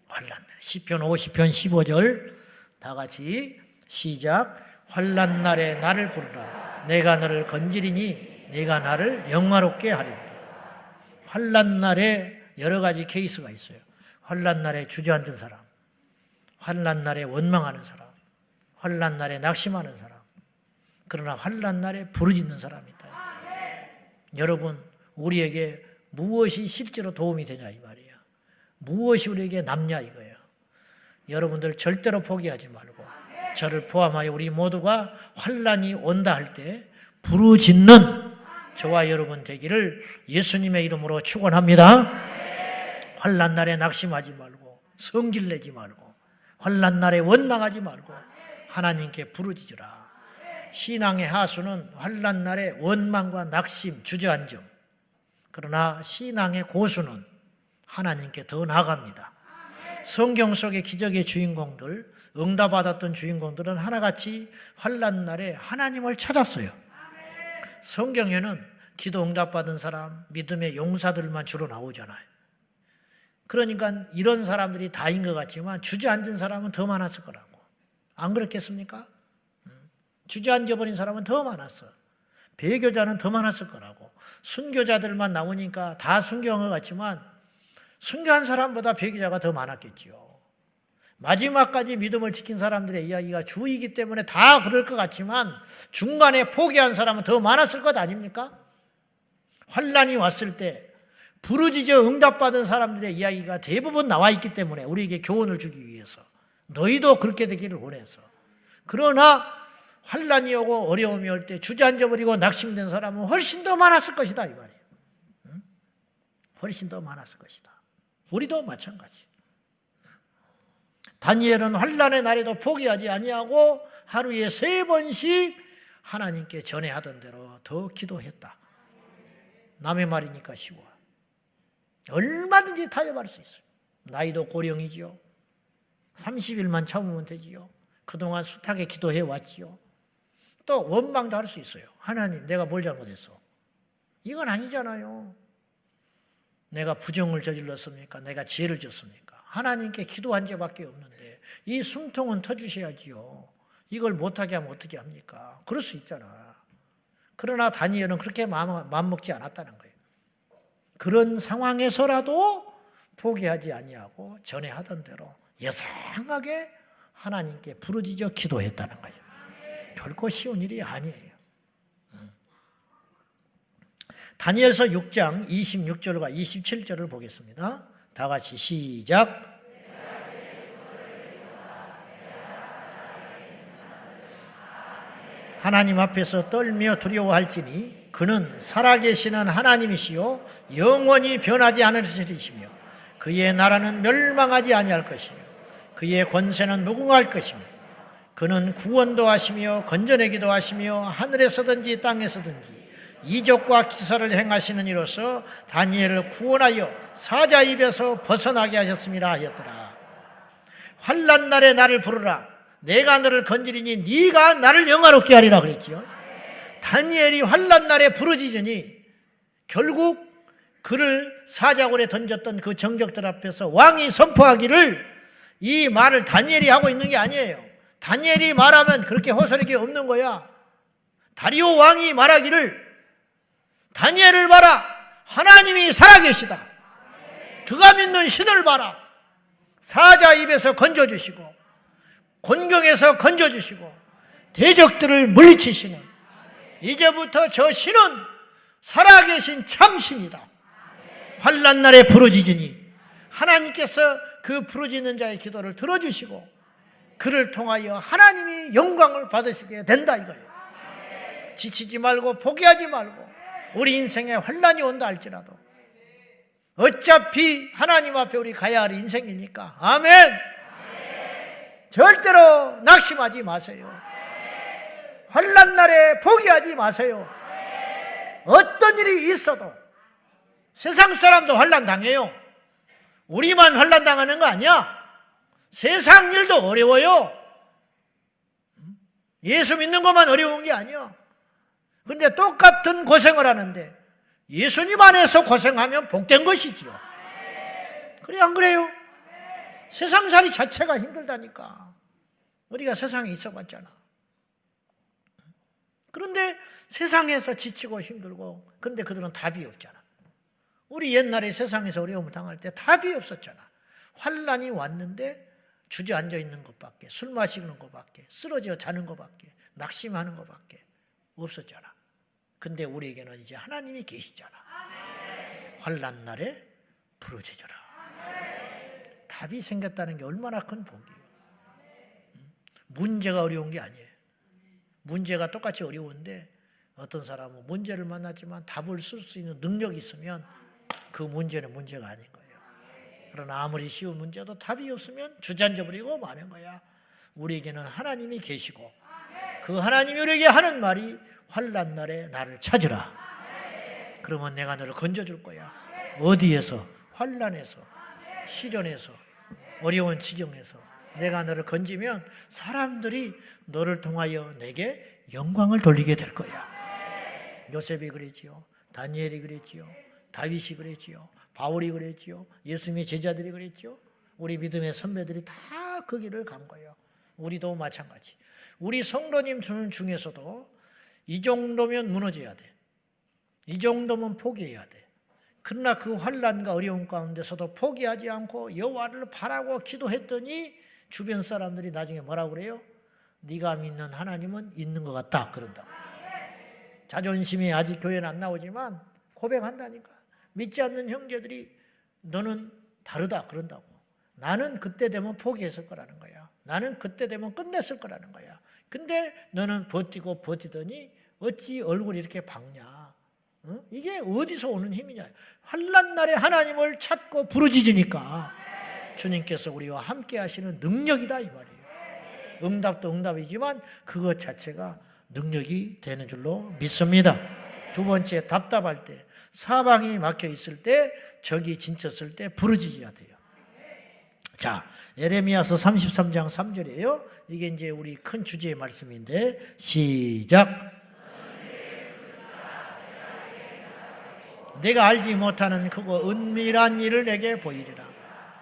환난 날. 시편 50편 15절 다 같이 시작. 환난 날에 나를 부르라. 내가 너를 건지리니 내가 나를 영화롭게 하리로다. 환난 날에 여러 가지 케이스가 있어요. 환난 날에 주저앉은 사람, 환난 날에 원망하는 사람, 환난 날에 낙심하는 사람, 그러나 환난 날에 부르짖는 사람이 있다. 여러분, 우리에게 무엇이 실제로 도움이 되냐 이 말이에요. 무엇이 우리에게 남냐 이거예요. 여러분들 절대로 포기하지 말고 저를 포함하여 우리 모두가 환난이 온다 할 때 부르짖는 저와 여러분 되기를 예수님의 이름으로 축원합니다. 환난 날에 낙심하지 말고 성질내지 말고 환난 날에 원망하지 말고 하나님께 부르짖으라. 신앙의 하수는 환난 날에 원망과 낙심, 주저앉음. 그러나 신앙의 고수는 하나님께 더 나아갑니다. 성경 속의 기적의 주인공들, 응답받았던 주인공들은 하나같이 환난 날에 하나님을 찾았어요. 성경에는 기도 응답받은 사람, 믿음의 용사들만 주로 나오잖아요. 그러니까 이런 사람들이 다인 것 같지만 주저앉은 사람은 더 많았을 거라고. 안 그렇겠습니까? 주저앉아버린 사람은 더 많았어. 배교자는 더 많았을 거라고. 순교자들만 나오니까 다 순교한 것 같지만 순교한 사람보다 배교자가 더 많았겠지요. 마지막까지 믿음을 지킨 사람들의 이야기가 주이기 때문에 다 그럴 것 같지만 중간에 포기한 사람은 더 많았을 것 아닙니까? 환난이 왔을 때 부르짖어 응답받은 사람들의 이야기가 대부분 나와 있기 때문에 우리에게 교훈을 주기 위해서 너희도 그렇게 되기를 원해서. 그러나 환난이 오고 어려움이 올 때 주저앉아버리고 낙심된 사람은 훨씬 더 많았을 것이다 이 말이에요. 훨씬 더 많았을 것이다. 우리도 마찬가지. 다니엘은 환난의 날에도 포기하지 아니하고 하루에 3번씩 하나님께 전해하던 대로 더 기도했다. 남의 말이니까 쉬워. 얼마든지 타협할 수 있어요. 나이도 고령이지요. 30일만 참으면 되지요. 그동안 숱하게 기도해 왔지요. 또 원망도 할 수 있어요. 하나님, 내가 뭘 잘못했어? 이건 아니잖아요. 내가 부정을 저질렀습니까? 내가 죄를 졌습니까? 하나님께 기도한 죄밖에 없는데 이 숨통은 터주셔야지요. 이걸 못하게 하면 어떻게 합니까? 그럴 수 있잖아. 그러나 다니엘은 그렇게 마음먹지 않았다는 거예요. 그런 상황에서라도 포기하지 아니하고 전에 하던 대로 예상하게 하나님께 부르짖어 기도했다는 거예요. 결코 쉬운 일이 아니에요. 다니엘서 6장 26절과 27절을 보겠습니다. 다 같이 시작. 하나님 앞에서 떨며 두려워할지니 그는 살아계시는 하나님이시요 영원히 변하지 않으시리시며 그의 나라는 멸망하지 아니할 것이요 그의 권세는 무궁할 것이며 그는 구원도 하시며 건져내기도 하시며 하늘에서든지 땅에서든지 이적과 기사를 행하시는 이로써 다니엘을 구원하여 사자 입에서 벗어나게 하셨습니다 하였더라. 환난 날에 나를 부르라. 내가 너를 건지리니 네가 나를 영화롭게 하리라 그랬지요. 다니엘이 환난 날에 부르짖으니 결국 그를 사자굴에 던졌던 그 정적들 앞에서 왕이 선포하기를 이 말을 다니엘이 하고 있는 게 아니에요. 다니엘이 말하면 그렇게 호소할 게 없는 거야. 다리오 왕이 말하기를 다니엘을 봐라. 하나님이 살아계시다. 그가 믿는 신을 봐라. 사자 입에서 건져주시고 곤경에서 건져주시고 대적들을 물리치시는 이제부터 저 신은 살아계신 참신이다. 환난 날에 부르짖으니 하나님께서 그 부르짖는 자의 기도를 들어주시고 그를 통하여 하나님이 영광을 받으시게 된다 이거예요. 지치지 말고 포기하지 말고 우리 인생에 환난이 온다 할지라도 어차피 하나님 앞에 우리 가야 할 인생이니까 아멘. 절대로 낙심하지 마세요. 환난 날에 포기하지 마세요. 어떤 일이 있어도 세상 사람도 환난 당해요. 우리만 환난 당하는 거 아니야. 세상 일도 어려워요. 예수 믿는 것만 어려운 게 아니야. 그런데 똑같은 고생을 하는데 예수님 안에서 고생하면 복된 것이지요. 그래 안 그래요? 세상살이 자체가 힘들다니까. 우리가 세상에 있어봤잖아. 그런데 세상에서 지치고 힘들고 그런데 그들은 답이 없잖아. 우리 옛날에 세상에서 어려움을 당할 때 답이 없었잖아. 환난이 왔는데 주저앉아 있는 것밖에, 술 마시는 것밖에, 쓰러져 자는 것밖에, 낙심하는 것밖에 없었잖아. 근데 우리에게는 이제 하나님이 계시잖아. 환난 날에 부르짖으라. 답이 생겼다는 게 얼마나 큰 복이에요. 문제가 어려운 게 아니에요. 문제가 똑같이 어려운데 어떤 사람은 문제를 만났지만 답을 쓸 수 있는 능력이 있으면 그 문제는 문제가 아닌 거예요. 그러나 아무리 쉬운 문제도 답이 없으면 주저앉아 버리고 마는 거야. 우리에게는 하나님이 계시고 그 하나님이 우리에게 하는 말이 환난 날에 나를 찾으라. 그러면 내가 너를 건져줄 거야. 어디에서? 환난에서, 시련에서, 어려운 지경에서 내가 너를 건지면 사람들이 너를 통하여 내게 영광을 돌리게 될 거야. 요셉이 그랬지요. 다니엘이 그랬지요. 다윗이 그랬지요. 바울이 그랬지요. 예수님의 제자들이 그랬지요. 우리 믿음의 선배들이 다 그 길을 간 거예요. 우리도 마찬가지. 우리 성도님 중에서도 이 정도면 무너져야 돼. 이 정도면 포기해야 돼. 그러나 그 환난과 어려움 가운데서도 포기하지 않고 여호와를 바라고 기도했더니 주변 사람들이 나중에 뭐라고 그래요? 네가 믿는 하나님은 있는 것 같다 그런다고. 자존심이 아직 교회는 안 나오지만 고백한다니까. 믿지 않는 형제들이 너는 다르다 그런다고. 나는 그때 되면 포기했을 거라는 거야. 나는 그때 되면 끝냈을 거라는 거야. 근데 너는 버티고 버티더니 어찌 얼굴이 이렇게 밝냐. 이게 어디서 오는 힘이냐. 환난 날에 하나님을 찾고 부르짖으니까 주님께서 우리와 함께 하시는 능력이다 이 말이에요. 응답도 응답이지만 그것 자체가 능력이 되는 줄로 믿습니다. 두 번째, 답답할 때, 사방이 막혀 있을 때, 적이 진쳤을 때 부르짖어야 돼요. 자, 예레미야서 33장 3절이에요. 이게 이제 우리 큰 주제의 말씀인데 시작. 내가 알지 못하는 크고 은밀한 일을 내게 보이리라.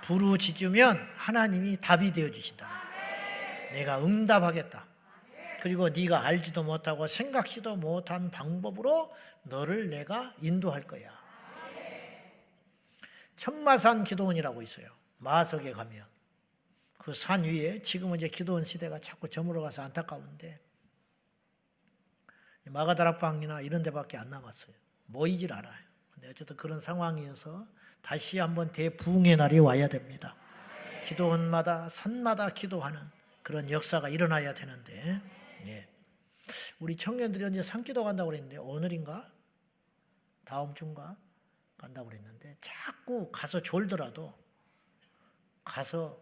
부르짖으면 하나님이 답이 되어 주신다. 내가 응답하겠다. 그리고 네가 알지도 못하고 생각지도 못한 방법으로 너를 내가 인도할 거야. 천마산 기도원이라고 있어요. 마석에 가면 그 산 위에 지금은 이제 기도원 시대가 자꾸 저물어가서 안타까운데 마가다락방이나 이런 데밖에 안 남았어요. 모이질 않아요. 근데 어쨌든 그런 상황이어서 다시 한번 대부흥의 날이 와야 됩니다. 기도원마다 산마다 기도하는 그런 역사가 일어나야 되는데 예. 우리 청년들이 언제 산기도 간다고 그랬는데 오늘인가? 다음 주인가? 간다고 그랬는데 자꾸 가서 졸더라도 가서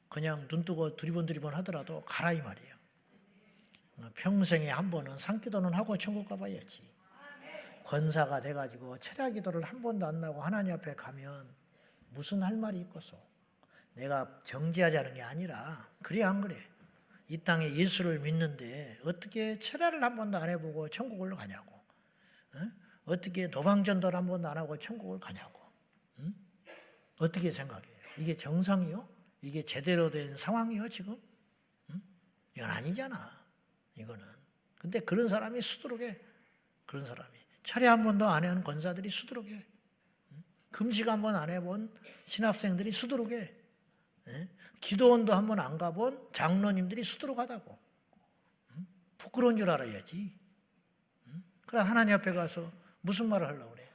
그냥 눈 뜨고 두리번 하더라도 가라 이 말이에요. 평생에 한 번은 산기도는 하고 천국 가봐야지. 권사가 돼가지고 철야 기도를 한 번도 안 나고 하나님 앞에 가면 무슨 할 말이 있겠어. 내가 정지하자는 게 아니라 그래 안 그래. 이 땅에 예수를 믿는데 어떻게 철야를 한 번도 안 해보고 천국을 가냐고. 어떻게 도방전도를 한 번도 안 하고 천국을 가냐고. 어떻게 생각해요? 이게 정상이요? 이게 제대로 된 상황이요 지금? 이건 아니잖아. 이거는. 근데 그런 사람이 수두룩해. 그런 사람이. 철야 한 번도 안 해온 권사들이 수두룩해. 금식 한 번 안 해본 신학생들이 수두룩해. 기도원도 한 번 안 가본 장로님들이 수두룩하다고. 부끄러운 줄 알아야지. 그래 하나님 앞에 가서 무슨 말을 하려고 그래?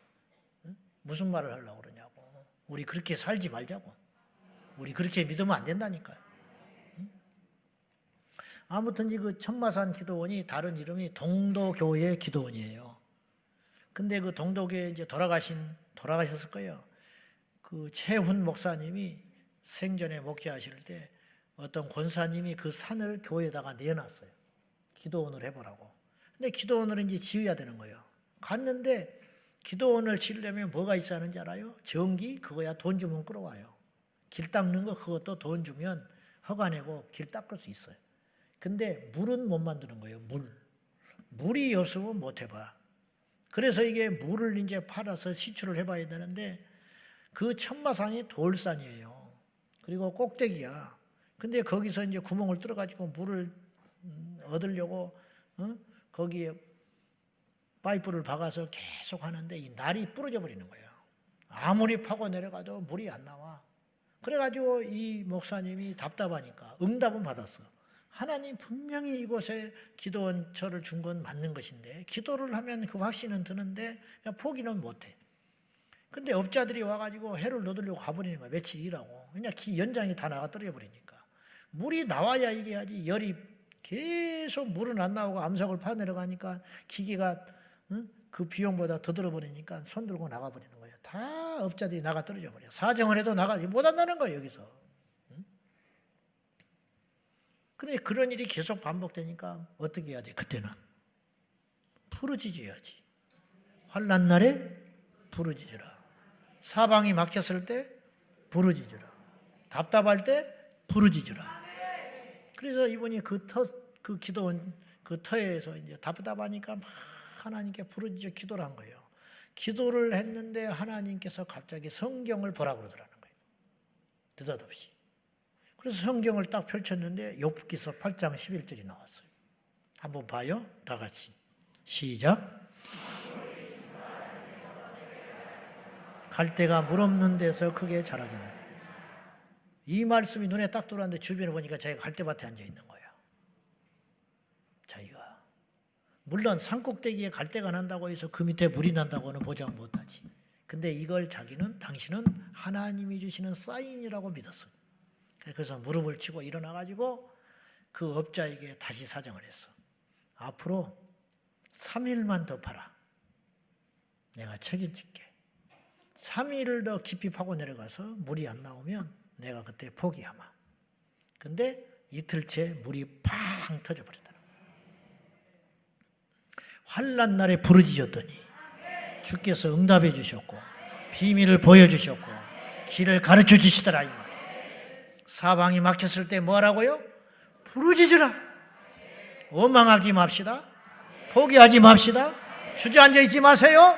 무슨 말을 하려고 그러냐고. 우리 그렇게 살지 말자고. 우리 그렇게 믿으면 안 된다니까요. 아무튼 그 천마산 기도원이 다른 이름이 동도교회 기도원이에요. 근데 그 동도교회 이제 돌아가셨을 거예요. 그 최훈 목사님이 생전에 목회하실 때 어떤 권사님이 그 산을 교회에다가 내놨어요. 기도원을 해보라고. 근데 기도원을 이제 지어야 되는 거예요. 갔는데 기도원을 지으려면 뭐가 있어야 하는지 알아요? 전기 그거야 돈 주면 끌어와요. 길 닦는 거 그것도 돈 주면 허가 내고 길 닦을 수 있어요. 근데 물은 못 만드는 거예요. 물이 없으면 못 해봐. 그래서 이게 물을 이제 팔아서 시추를 해봐야 되는데 그 천마산이 돌산이에요. 그리고 꼭대기야. 근데 거기서 이제 구멍을 뚫어가지고 물을 얻으려고 거기에 파이프를 박아서 계속 하는데 이 날이 부러져 버리는 거예요. 아무리 파고 내려가도 물이 안 나와. 그래가지고 이 목사님이 답답하니까 응답은 받았어. 하나님 분명히 이곳에 기도원처를 준 건 맞는 것인데 기도를 하면 그 확신은 드는데 포기는 못해. 근데 업자들이 와가지고 해를 넣으려고 가버리는 거야. 며칠 일하고. 그냥 연장이 다 나가 떨어져 버리니까. 물이 나와야 이게 하지. 열이 계속 물은 안 나오고 암석을 파내려가니까 기계가 그 비용보다 더 들어버리니까 손 들고 나가버리는 거예요. 다 업자들이 나가 떨어져 버려요. 사정을 해도 못 한다는 거예요, 여기서. 그래, 그런 일이 계속 반복되니까 어떻게 해야 돼, 그때는? 부르짖어야지. 환난 날에 부르짖으라. 사방이 막혔을 때 부르짖으라. 답답할 때 부르짖으라. 그래서 이분이 그 기도원, 그 터에서 이제 답답하니까 막 하나님께 부르짖어 기도를 한 거예요. 기도를 했는데 하나님께서 갑자기 성경을 보라 그러더라는 거예요. 느닷없이. 그래서 성경을 딱 펼쳤는데 욥기서 8장 11절이 나왔어요. 한번 봐요. 다 같이. 시작. 갈대가 물 없는 데서 크게 자라겠는데. 이 말씀이 눈에 딱 들어왔는데 주변에 보니까 자기가 갈대밭에 앉아 있는 거예요. 자기가. 물론 산꼭대기에 갈대가 난다고 해서 그 밑에 물이 난다고는 보장 못하지. 근데 이걸 당신은 하나님이 주시는 사인이라고 믿었어요. 그래서 무릎을 치고 일어나가지고 그 업자에게 다시 사정을 했어. 앞으로 3일만 더 파라. 내가 책임질게. 3일을 더 깊이 파고 내려가서 물이 안 나오면 내가 그때 포기하마. 근데 이틀째 물이 팡 터져버렸더라. 환난 날에 부르짖었더니 주께서 응답해 주셨고 비밀을 보여주셨고 길을 가르쳐 주시더라. 이 말. 사방이 막혔을 때 뭐하라고요? 부르짖으라. 원망하지 맙시다. 포기하지 맙시다. 주저앉아 있지 마세요.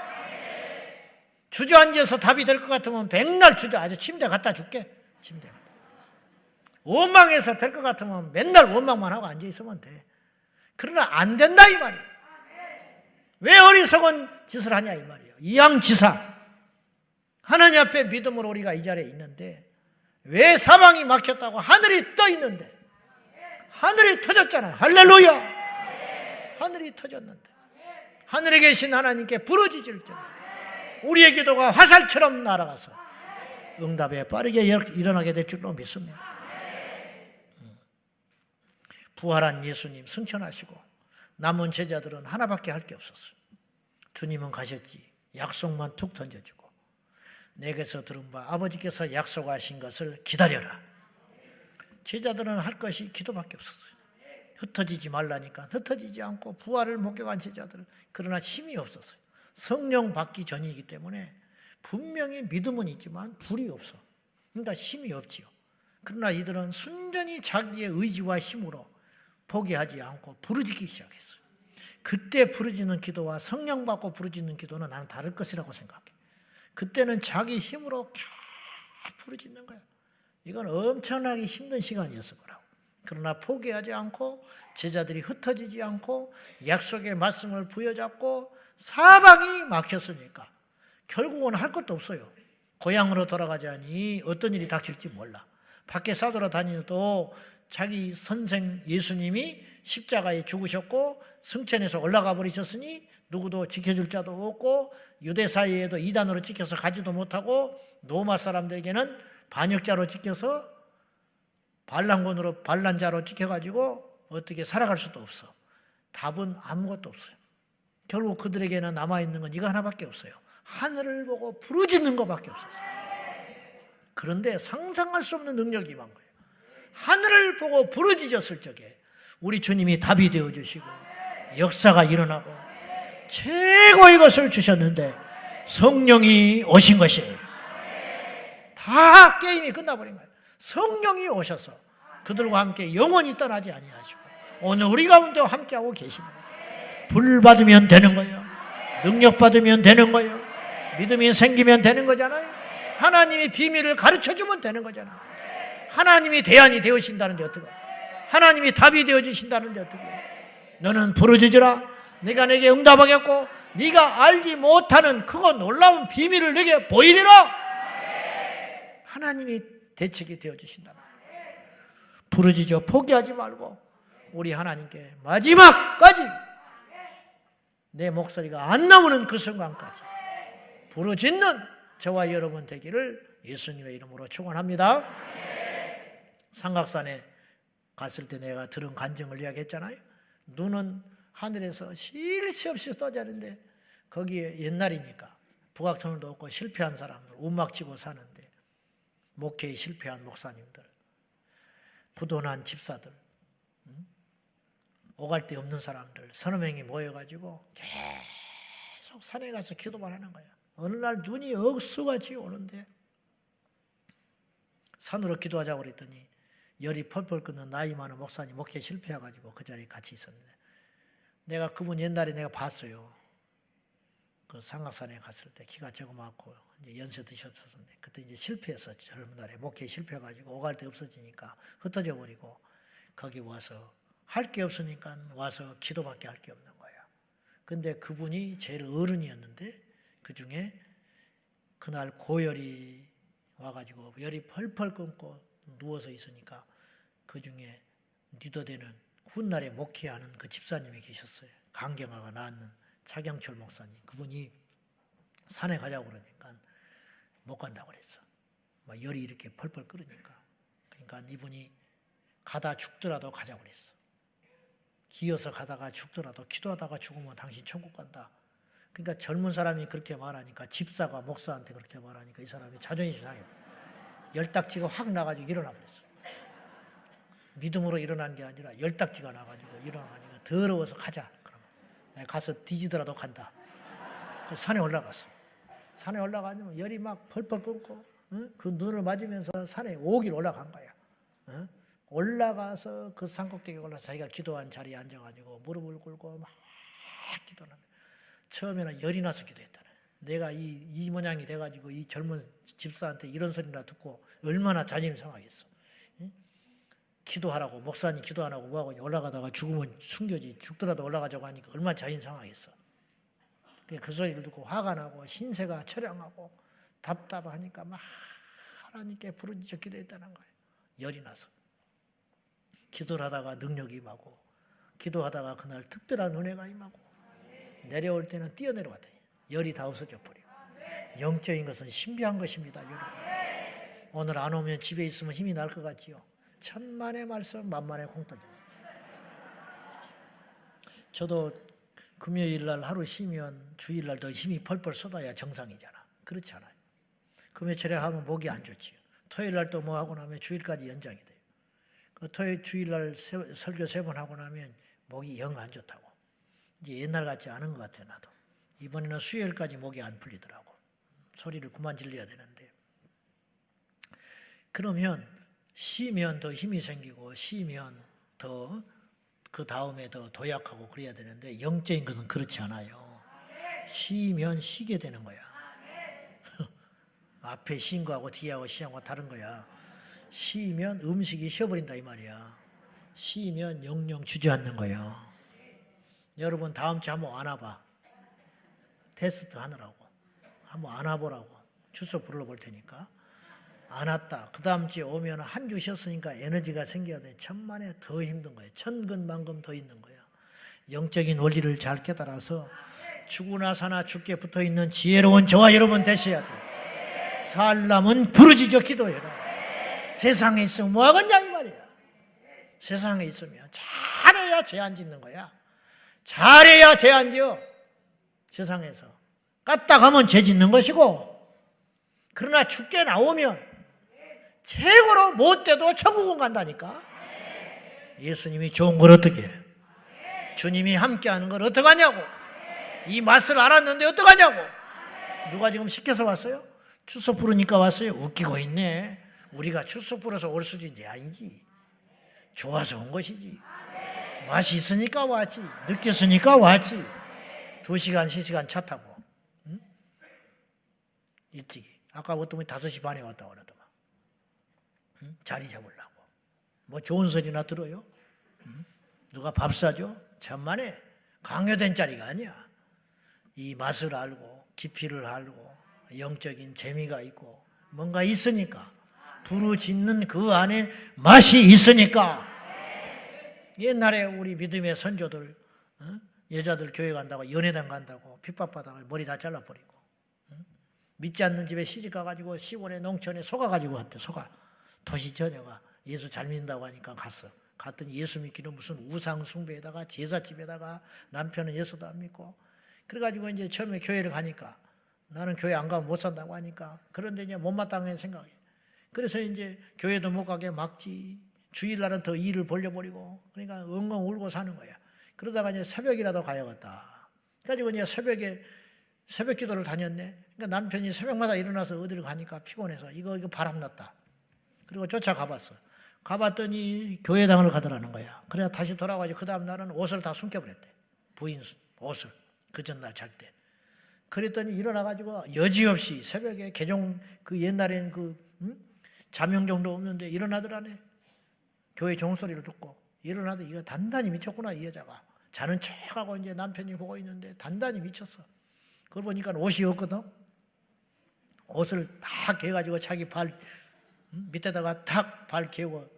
주저앉아서 답이 될 것 같으면 백날 아주 침대 갖다 줄게. 침대. 원망해서 될 것 같으면 맨날 원망만 하고 앉아 있으면 돼. 그러나 안 된다 이 말이에요. 왜 어리석은 짓을 하냐 이 말이에요. 이양지사. 하나님 앞에 믿음으로 우리가 이 자리에 있는데 왜 사방이 막혔다고 하늘이 떠 있는데 하늘이 터졌잖아요. 할렐루야. 하늘이 터졌는데 하늘에 계신 하나님께 부르짖을 때 우리의 기도가 화살처럼 날아가서 응답에 빠르게 일어나게 될 줄로 믿습니다. 부활한 예수님 승천하시고 남은 제자들은 하나밖에 할 게 없었어요. 주님은 가셨지. 약속만 툭 던져주고 내게서 들은 바 아버지께서 약속하신 것을 기다려라. 제자들은 할 것이 기도밖에 없었어요. 흩어지지 말라니까 흩어지지 않고 부활을 목격한 제자들은 그러나 힘이 없었어요. 성령 받기 전이기 때문에 분명히 믿음은 있지만 불이 없어. 그러니까 힘이 없지요. 그러나 이들은 순전히 자기의 의지와 힘으로 포기하지 않고 부르짖기 시작했어요. 그때 부르짖는 기도와 성령 받고 부르짖는 기도는 나는 다를 것이라고 생각해. 그때는 자기 힘으로 부르짖는 거야. 이건 엄청나게 힘든 시간이었을 거라고. 그러나 포기하지 않고 제자들이 흩어지지 않고 약속의 말씀을 부여잡고 사방이 막혔으니까 결국은 할 것도 없어요. 고향으로 돌아가자니 어떤 일이 닥칠지 몰라. 밖에 싸돌아다니도 자기 선생 예수님이 십자가에 죽으셨고 승천해서 올라가 버리셨으니 누구도 지켜줄 자도 없고 유대 사이에도 이단으로 찍혀서 가지도 못하고 로마 사람들에게는 반역자로 찍혀서 반란자로 찍혀가지고 어떻게 살아갈 수도 없어. 답은 아무것도 없어요. 결국 그들에게는 남아있는 건 이거 하나밖에 없어요. 하늘을 보고 부르짖는 것밖에 없었어요. 그런데 상상할 수 없는 능력이 임한 거예요. 하늘을 보고 부르짖었을 적에 우리 주님이 답이 되어주시고 역사가 일어나고 최고의 것을 주셨는데 성령이 오신 것이에요. 다 게임이 끝나버린 거예요. 성령이 오셔서 그들과 함께 영원히 떠나지 아니하시고 오늘 우리 가운데 함께하고 계십니다. 불 받으면 되는 거예요. 능력 받으면 되는 거예요. 믿음이 생기면 되는 거잖아요. 하나님이 비밀을 가르쳐주면 되는 거잖아요. 하나님이 대안이 되어주신다는데 어떡해. 하나님이 답이 되어주신다는데 어떡해. 너는 부르짖으라. 내가 내게 응답하겠고 네가 알지 못하는 그거 놀라운 비밀을 내게 보이리라. 하나님이 대책이 되어주신다는 거예요. 부르짖어 포기하지 말고 우리 하나님께 마지막까지 내 목소리가 안 나오는 그 순간까지 부르짖는 저와 여러분 되기를 예수님의 이름으로 축원합니다. 삼각산에 갔을 때 내가 들은 간증을 이야기했잖아요. 눈은 하늘에서 쉴 새 없이 떠자는데 거기에 옛날이니까 부각터널도 없고 실패한 사람들, 움막 치고 사는데 목회에 실패한 목사님들, 부도난 집사들, 오갈 데 없는 사람들 서너 명이 모여가지고 계속 산에 가서 기도만 하는 거야. 어느 날 눈이 억수같이 오는데 산으로 기도하자고 그랬더니 열이 펄펄 끓는 나이 많은 목사님 목회 실패해가지고 그 자리에 같이 있었는데 내가 그분 옛날에 내가 봤어요. 그 삼각산에 갔을 때 키가 조그맣고 이제 연세 드셨었는데 그때 이제 실패해서 젊은 날에 목회 실패해가지고 오갈 데 없어지니까 흩어져 버리고 거기 와서 할 게 없으니까 와서 기도밖에 할 게 없는 거예요. 근데 그분이 제일 어른이었는데 그 중에 그날 고열이 와가지고 열이 펄펄 끓고 누워서 있으니까 그 중에 니도되는 훗날에 목회하는 그 집사님이 계셨어요. 강경화가 낳는 차경철 목사님. 그분이 산에 가자고 그러니까 못 간다고 그랬어. 막 열이 이렇게 펄펄 끓으니까. 그러니까 이분이 가다 죽더라도 가자고 그랬어. 기어서 가다가 죽더라도 기도하다가 죽으면 당신 천국 간다. 그러니까 젊은 사람이 그렇게 말하니까 집사가 목사한테 그렇게 말하니까 이 사람이 자존심 상해. 열딱지가 확 나가지고 일어나 버렸어. 믿음으로 일어난 게 아니라 열딱지가 나가지고 일어나가지고 더러워서 가자. 그러면 내가 가서 뒤지더라도 간다. 그 산에 올라갔어. 산에 올라가면 열이 막 펄펄 끓고 그 눈을 맞으면서 산에 5길 올라간 거야. 올라가서 그 산꼭대기에 올라서 자기가 기도한 자리에 앉아가지고 무릎을 꿇고 막 기도하는 거야. 처음에는 열이 나서 기도했다네. 내가 이 모양이 돼가지고 이 젊은 집사한테 이런 소리나 듣고 얼마나 자존심 상하겠어. 기도하라고 목사님 기도하라고 뭐하고 올라가다가 죽으면 숨겨지 죽더라도 올라가자고 하니까 얼마나 자존심 상하겠어. 그 소리를 듣고 화가 나고 신세가 처량하고 답답하니까 막 하나님께 부르짖어 기도했다는 거예요. 열이 나서. 기도를 하다가 능력이 임하고 기도하다가 그날 특별한 은혜가 임하고 내려올 때는 뛰어내려왔더니 열이 다 없어져 버리고 영적인 것은 신비한 것입니다. 여러분. 오늘 안 오면 집에 있으면 힘이 날 것 같지요. 천만의 말씀 만만의 공떡입니다. 저도 금요일 날 하루 쉬면 주일 날 더 힘이 펄펄 쏟아야 정상이잖아. 그렇지 않아요. 금요일 철회하면 목이 안 좋지요. 토요일 날 또 뭐 하고 나면 주일까지 연장이 돼요. 그 토요일 주일 날 설교 3번 하고 나면 목이 영 안 좋다고. 이제 옛날 같지 않은 것 같아 나도. 이번에는 수요일까지 목이 안 풀리더라고. 소리를 그만 질러야 되는데. 그러면 쉬면 더 힘이 생기고 쉬면 더 그 다음에 더 도약하고 그래야 되는데 영적인 것은 그렇지 않아요. 쉬면 쉬게 되는 거야. 앞에 쉰 거하고 뒤하고 쉬하고 다른 거야. 쉬면 음식이 쉬어버린다 이 말이야. 쉬면 영영 주저앉는 거야. 여러분 다음 주에 한번 안아봐. 테스트 하느라고. 한번 안아보라고. 주소 불러볼 테니까. 안 왔다. 그 다음 주에 오면 한 주 쉬었으니까 에너지가 생겨야 돼. 천만에 더 힘든 거야. 천근만금 더 있는 거야. 영적인 원리를 잘 깨달아서 죽으나 사나 죽게 붙어있는 지혜로운 저와 여러분 되셔야 돼. 살람은 부르짖어 기도해라. 세상에 있으면 뭐하겠냐 이 말이야. 세상에 있으면 잘해야 죄 안 짓는 거야. 잘해야 죄 안 지어. 세상에서 까딱하면 죄 짓는 것이고 그러나 죽게 나오면 최고로 못돼도 천국은 간다니까. 예수님이 좋은 걸 어떻게 해? 주님이 함께하는 걸 어떡하냐고. 이 맛을 알았는데 어떡하냐고. 누가 지금 시켜서 왔어요? 추석 부르니까 왔어요? 웃기고 있네. 우리가 추석 부러서 올 수준이 아니지. 좋아서 온 것이지. 맛이 있으니까 왔지. 느꼈으니까 왔지. 2시간, 3시간 차 타고. 응? 일찍이. 아까 어떤 분이 5시 반에 왔다고 그러더만. 응? 자리 잡으려고. 뭐 좋은 소리나 들어요? 응? 누가 밥 사줘? 천만에 강요된 자리가 아니야. 이 맛을 알고 깊이를 알고 영적인 재미가 있고 뭔가 있으니까 부르짖는 그 안에 맛이 있으니까. 옛날에 우리 믿음의 선조들 여자들 교회 간다고 연회당 간다고 핍박받아가 머리 다 잘라버리고 믿지 않는 집에 시집 가가지고 시골에 농촌에 속아가지고 왔대. 속아. 도시 처녀가 예수 잘 믿는다고 하니까 갔어. 갔더니 예수 믿기는 무슨 우상 숭배에다가 제사집에다가 남편은 예수도 안 믿고. 그래가지고 이제 처음에 교회를 가니까 나는 교회 안 가면 못 산다고 하니까 그런데 이제 못마땅한 생각이. 그래서 이제 교회도 못 가게 막지. 주일날은 더 일을 벌려버리고 그러니까 엉엉 울고 사는 거야. 그러다가 이제 새벽이라도 가야겠다. 그래가지고 이제 새벽 기도를 다녔네. 그러니까 남편이 새벽마다 일어나서 어디를 가니까 피곤해서 이거 바람났다. 그리고 쫓아가 봤어. 가봤더니 교회당을 가더라는 거야. 그래야 다시 돌아가지. 그 다음 날은 옷을 다 숨겨버렸대. 부인 옷을. 그 전날 잘 때. 그랬더니 일어나가지고 여지없이 새벽에 개종 그 옛날엔 자명 정도 없는데 일어나더라네. 교회 종소리를 듣고 일어나도 이거 단단히 미쳤구나 이 여자가. 자는 척하고 이제 남편이 보고 있는데 단단히 미쳤어. 그걸 보니까 옷이 없거든. 옷을 딱 개가지고 자기 발 밑에다가 탁 발 개고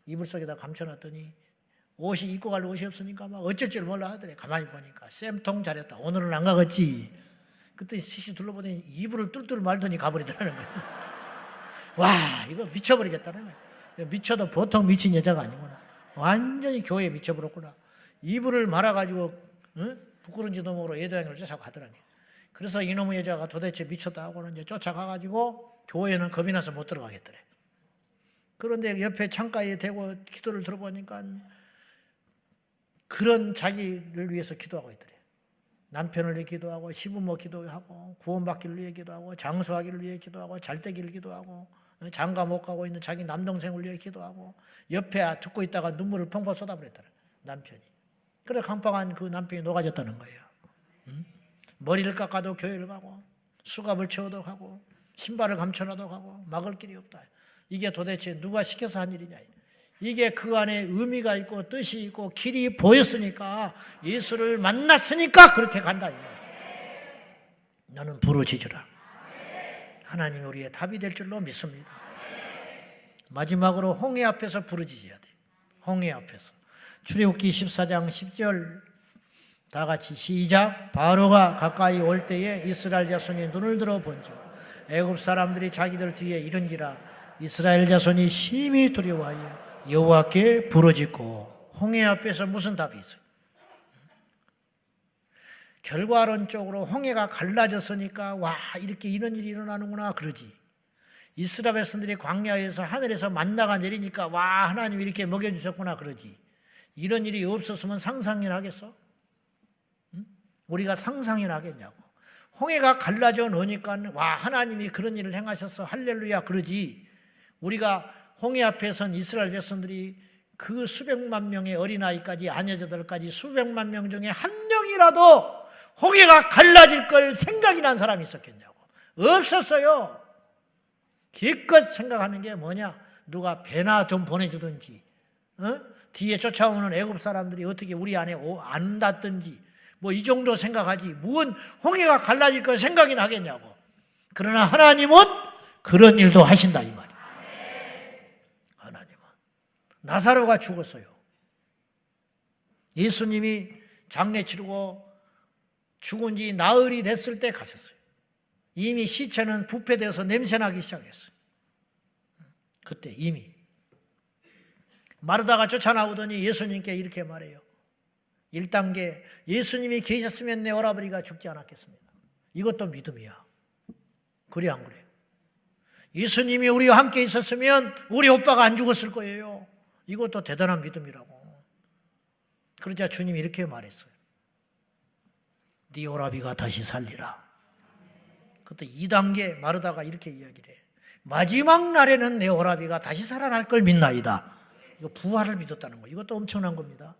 이불 속에다 감춰놨더니 옷이 입고 갈 옷이 없으니까 막 어쩔 줄 몰라 하더래. 가만히 보니까 쌤통 잘했다. 오늘은 안 가겠지. 그때 시시 둘러보더니 이불을 뚫뚫 말더니 가버리더라는 거야. 와 이거 미쳐버리겠다는 거야. 미쳐도 보통 미친 여자가 아니구나. 완전히 교회에 미쳐버렸구나. 이불을 말아가지고 부끄러운지도 모르고 예도양을 쫓아가더라니. 그래서 이놈의 여자가 도대체 미쳤다 하고는 이제 쫓아가가지고 교회는 겁이 나서 못 들어가겠더래. 그런데 옆에 창가에 대고 기도를 들어보니까 그런 자기를 위해서 기도하고 있더래. 남편을 위해 기도하고 시부모 기도하고 구원받기를 위해 기도하고 장수하기를 위해 기도하고 잘되기를 기도하고 장가 못 가고 있는 자기 남동생을 위해 기도하고 옆에 듣고 있다가 눈물을 펑펑 쏟아버렸더래 남편이. 그래 깜빡한 그 남편이 녹아졌다는 거예요. 머리를 깎아도 교회를 가고 수갑을 채워도 가고 신발을 감춰놔도 가고 막을 길이 없다. 이게 도대체 누가 시켜서 한 일이냐. 이게 그 안에 의미가 있고 뜻이 있고 길이 보였으니까 예수를 만났으니까 그렇게 간다 이 말이야. 너는 부르짖으라. 하나님이 우리의 답이 될 줄로 믿습니다. 마지막으로 홍해 앞에서 부르짖어야 돼. 홍해 앞에서. 출애굽기 14장 10절 다 같이 시작. 바로가 가까이 올 때에 이스라엘 자손이 눈을 들어 본즉 애굽 사람들이 자기들 뒤에 이른지라. 이스라엘 자손이 심히 두려워하여 여호와께 부르짖고. 홍해 앞에서 무슨 답이 있어요? 결과론적으로 홍해가 갈라졌으니까 와 이렇게 이런 일이 일어나는구나 그러지. 이스라엘 백성들이 광야에서 하늘에서 만나가 내리니까 와 하나님이 이렇게 먹여주셨구나 그러지. 이런 일이 없었으면 상상이나 하겠어? 우리가 상상이나 하겠냐고. 홍해가 갈라져 놓으니까 와 하나님이 그런 일을 행하셨어 할렐루야 그러지. 우리가 홍해 앞에 선 이스라엘 백성들이 그 수백만 명의 어린아이까지 아녀자들까지 수백만 명 중에 한 명이라도 홍해가 갈라질 걸 생각이 난 사람이 있었겠냐고. 없었어요. 기껏 생각하는 게 뭐냐. 누가 배나 좀 보내주든지 뒤에 쫓아오는 애굽 사람들이 어떻게 우리 안에 안 닿든지 뭐 이 정도 생각하지 무슨 홍해가 갈라질 걸 생각이 나겠냐고. 그러나 하나님은 그런 일도 하신다 이 말이에요. 하나님은 나사로가 죽었어요. 예수님이 장례 치르고 죽은 지 나흘이 됐을 때 가셨어요. 이미 시체는 부패되어서 냄새나기 시작했어요. 그때 이미 마르다가 쫓아나오더니 예수님께 이렇게 말해요. 1단계 예수님이 계셨으면 내 오라버니가 죽지 않았겠습니다. 이것도 믿음이야. 그래 안 그래? 예수님이 우리와 함께 있었으면 우리 오빠가 안 죽었을 거예요. 이것도 대단한 믿음이라고. 그러자 주님이 이렇게 말했어요. 네 오라비가 다시 살리라. 그때 2단계 마르다가 이렇게 이야기를 해. 마지막 날에는 내 오라비가 다시 살아날 걸 믿나이다. 이거 부활을 믿었다는 거. 이것도 엄청난 겁니다.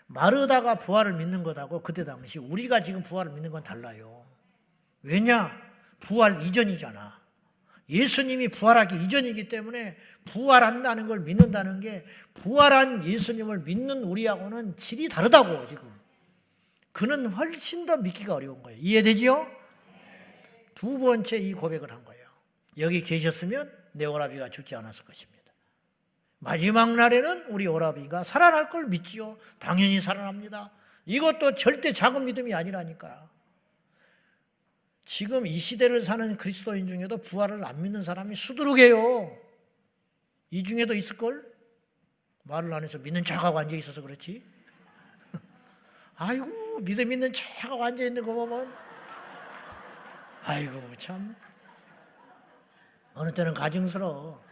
마르다가 부활을 믿는 것하고 그때 당시 우리가 지금 부활을 믿는 건 달라요. 왜냐? 부활 이전이잖아. 예수님이 부활하기 이전이기 때문에 부활한다는 걸 믿는다는 게 부활한 예수님을 믿는 우리하고는 질이 다르다고 지금. 그는 훨씬 더 믿기가 어려운 거예요. 이해되지요? 두 번째 이 고백을 한 거예요. 여기 계셨으면 내 오라비가 죽지 않았을 것입니다. 마지막 날에는 우리 오라비가 살아날 걸 믿지요. 당연히 살아납니다. 이것도 절대 작은 믿음이 아니라니까. 지금 이 시대를 사는 그리스도인 중에도 부활을 안 믿는 사람이 수두룩해요. 이 중에도 있을걸? 말을 안 해서 믿는 척하고 앉아있어서 그렇지. 아이고 믿음 있는 척하고 앉아있는 거 보면 아이고 참 어느 때는 가증스러워.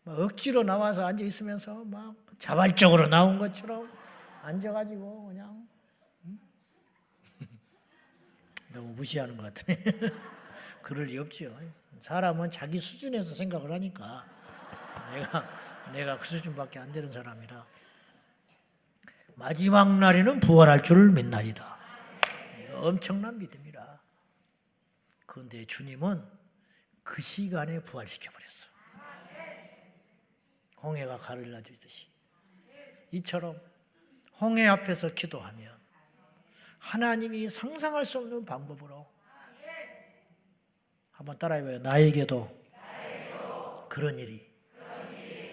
막 억지로 나와서 앉아있으면서 막 자발적으로 나온 것처럼 앉아가지고 그냥 너무 무시하는 것 같으네. 그럴 리 없지요. 사람은 자기 수준에서 생각을 하니까 내가 그 수준밖에 안 되는 사람이라. 마지막 날에는 부활할 줄 믿나이다. 이거 엄청난 믿음이라. 그런데 주님은 그 시간에 부활시켜버렸어. 홍해가 가르라 주듯이. 이처럼 홍해 앞에서 기도하면 하나님이 상상할 수 없는 방법으로 한번 따라해봐요. 나에게도 그런 일이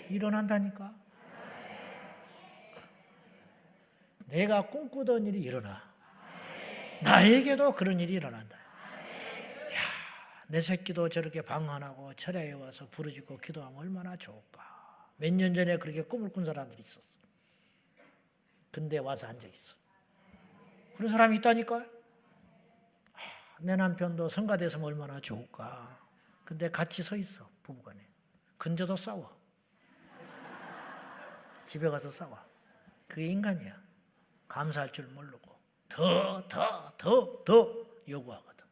일어난다니까. 내가 꿈꾸던 일이 일어나. 나에게도 그런 일이 일어난다. 야, 내 새끼도 저렇게 방언하고 철야에 와서 부르짖고 기도하면 얼마나 좋을까. 몇 년 전에 그렇게 꿈을 꾼 사람들이 있었어. 근데 와서 앉아있어. 그런 사람이 있다니까요. 내 남편도 성가대에서 얼마나 좋을까. 근데 같이 서 있어, 부부간에. 근데도 싸워. 집에 가서 싸워. 그게 인간이야. 감사할 줄 모르고 더 요구하거든.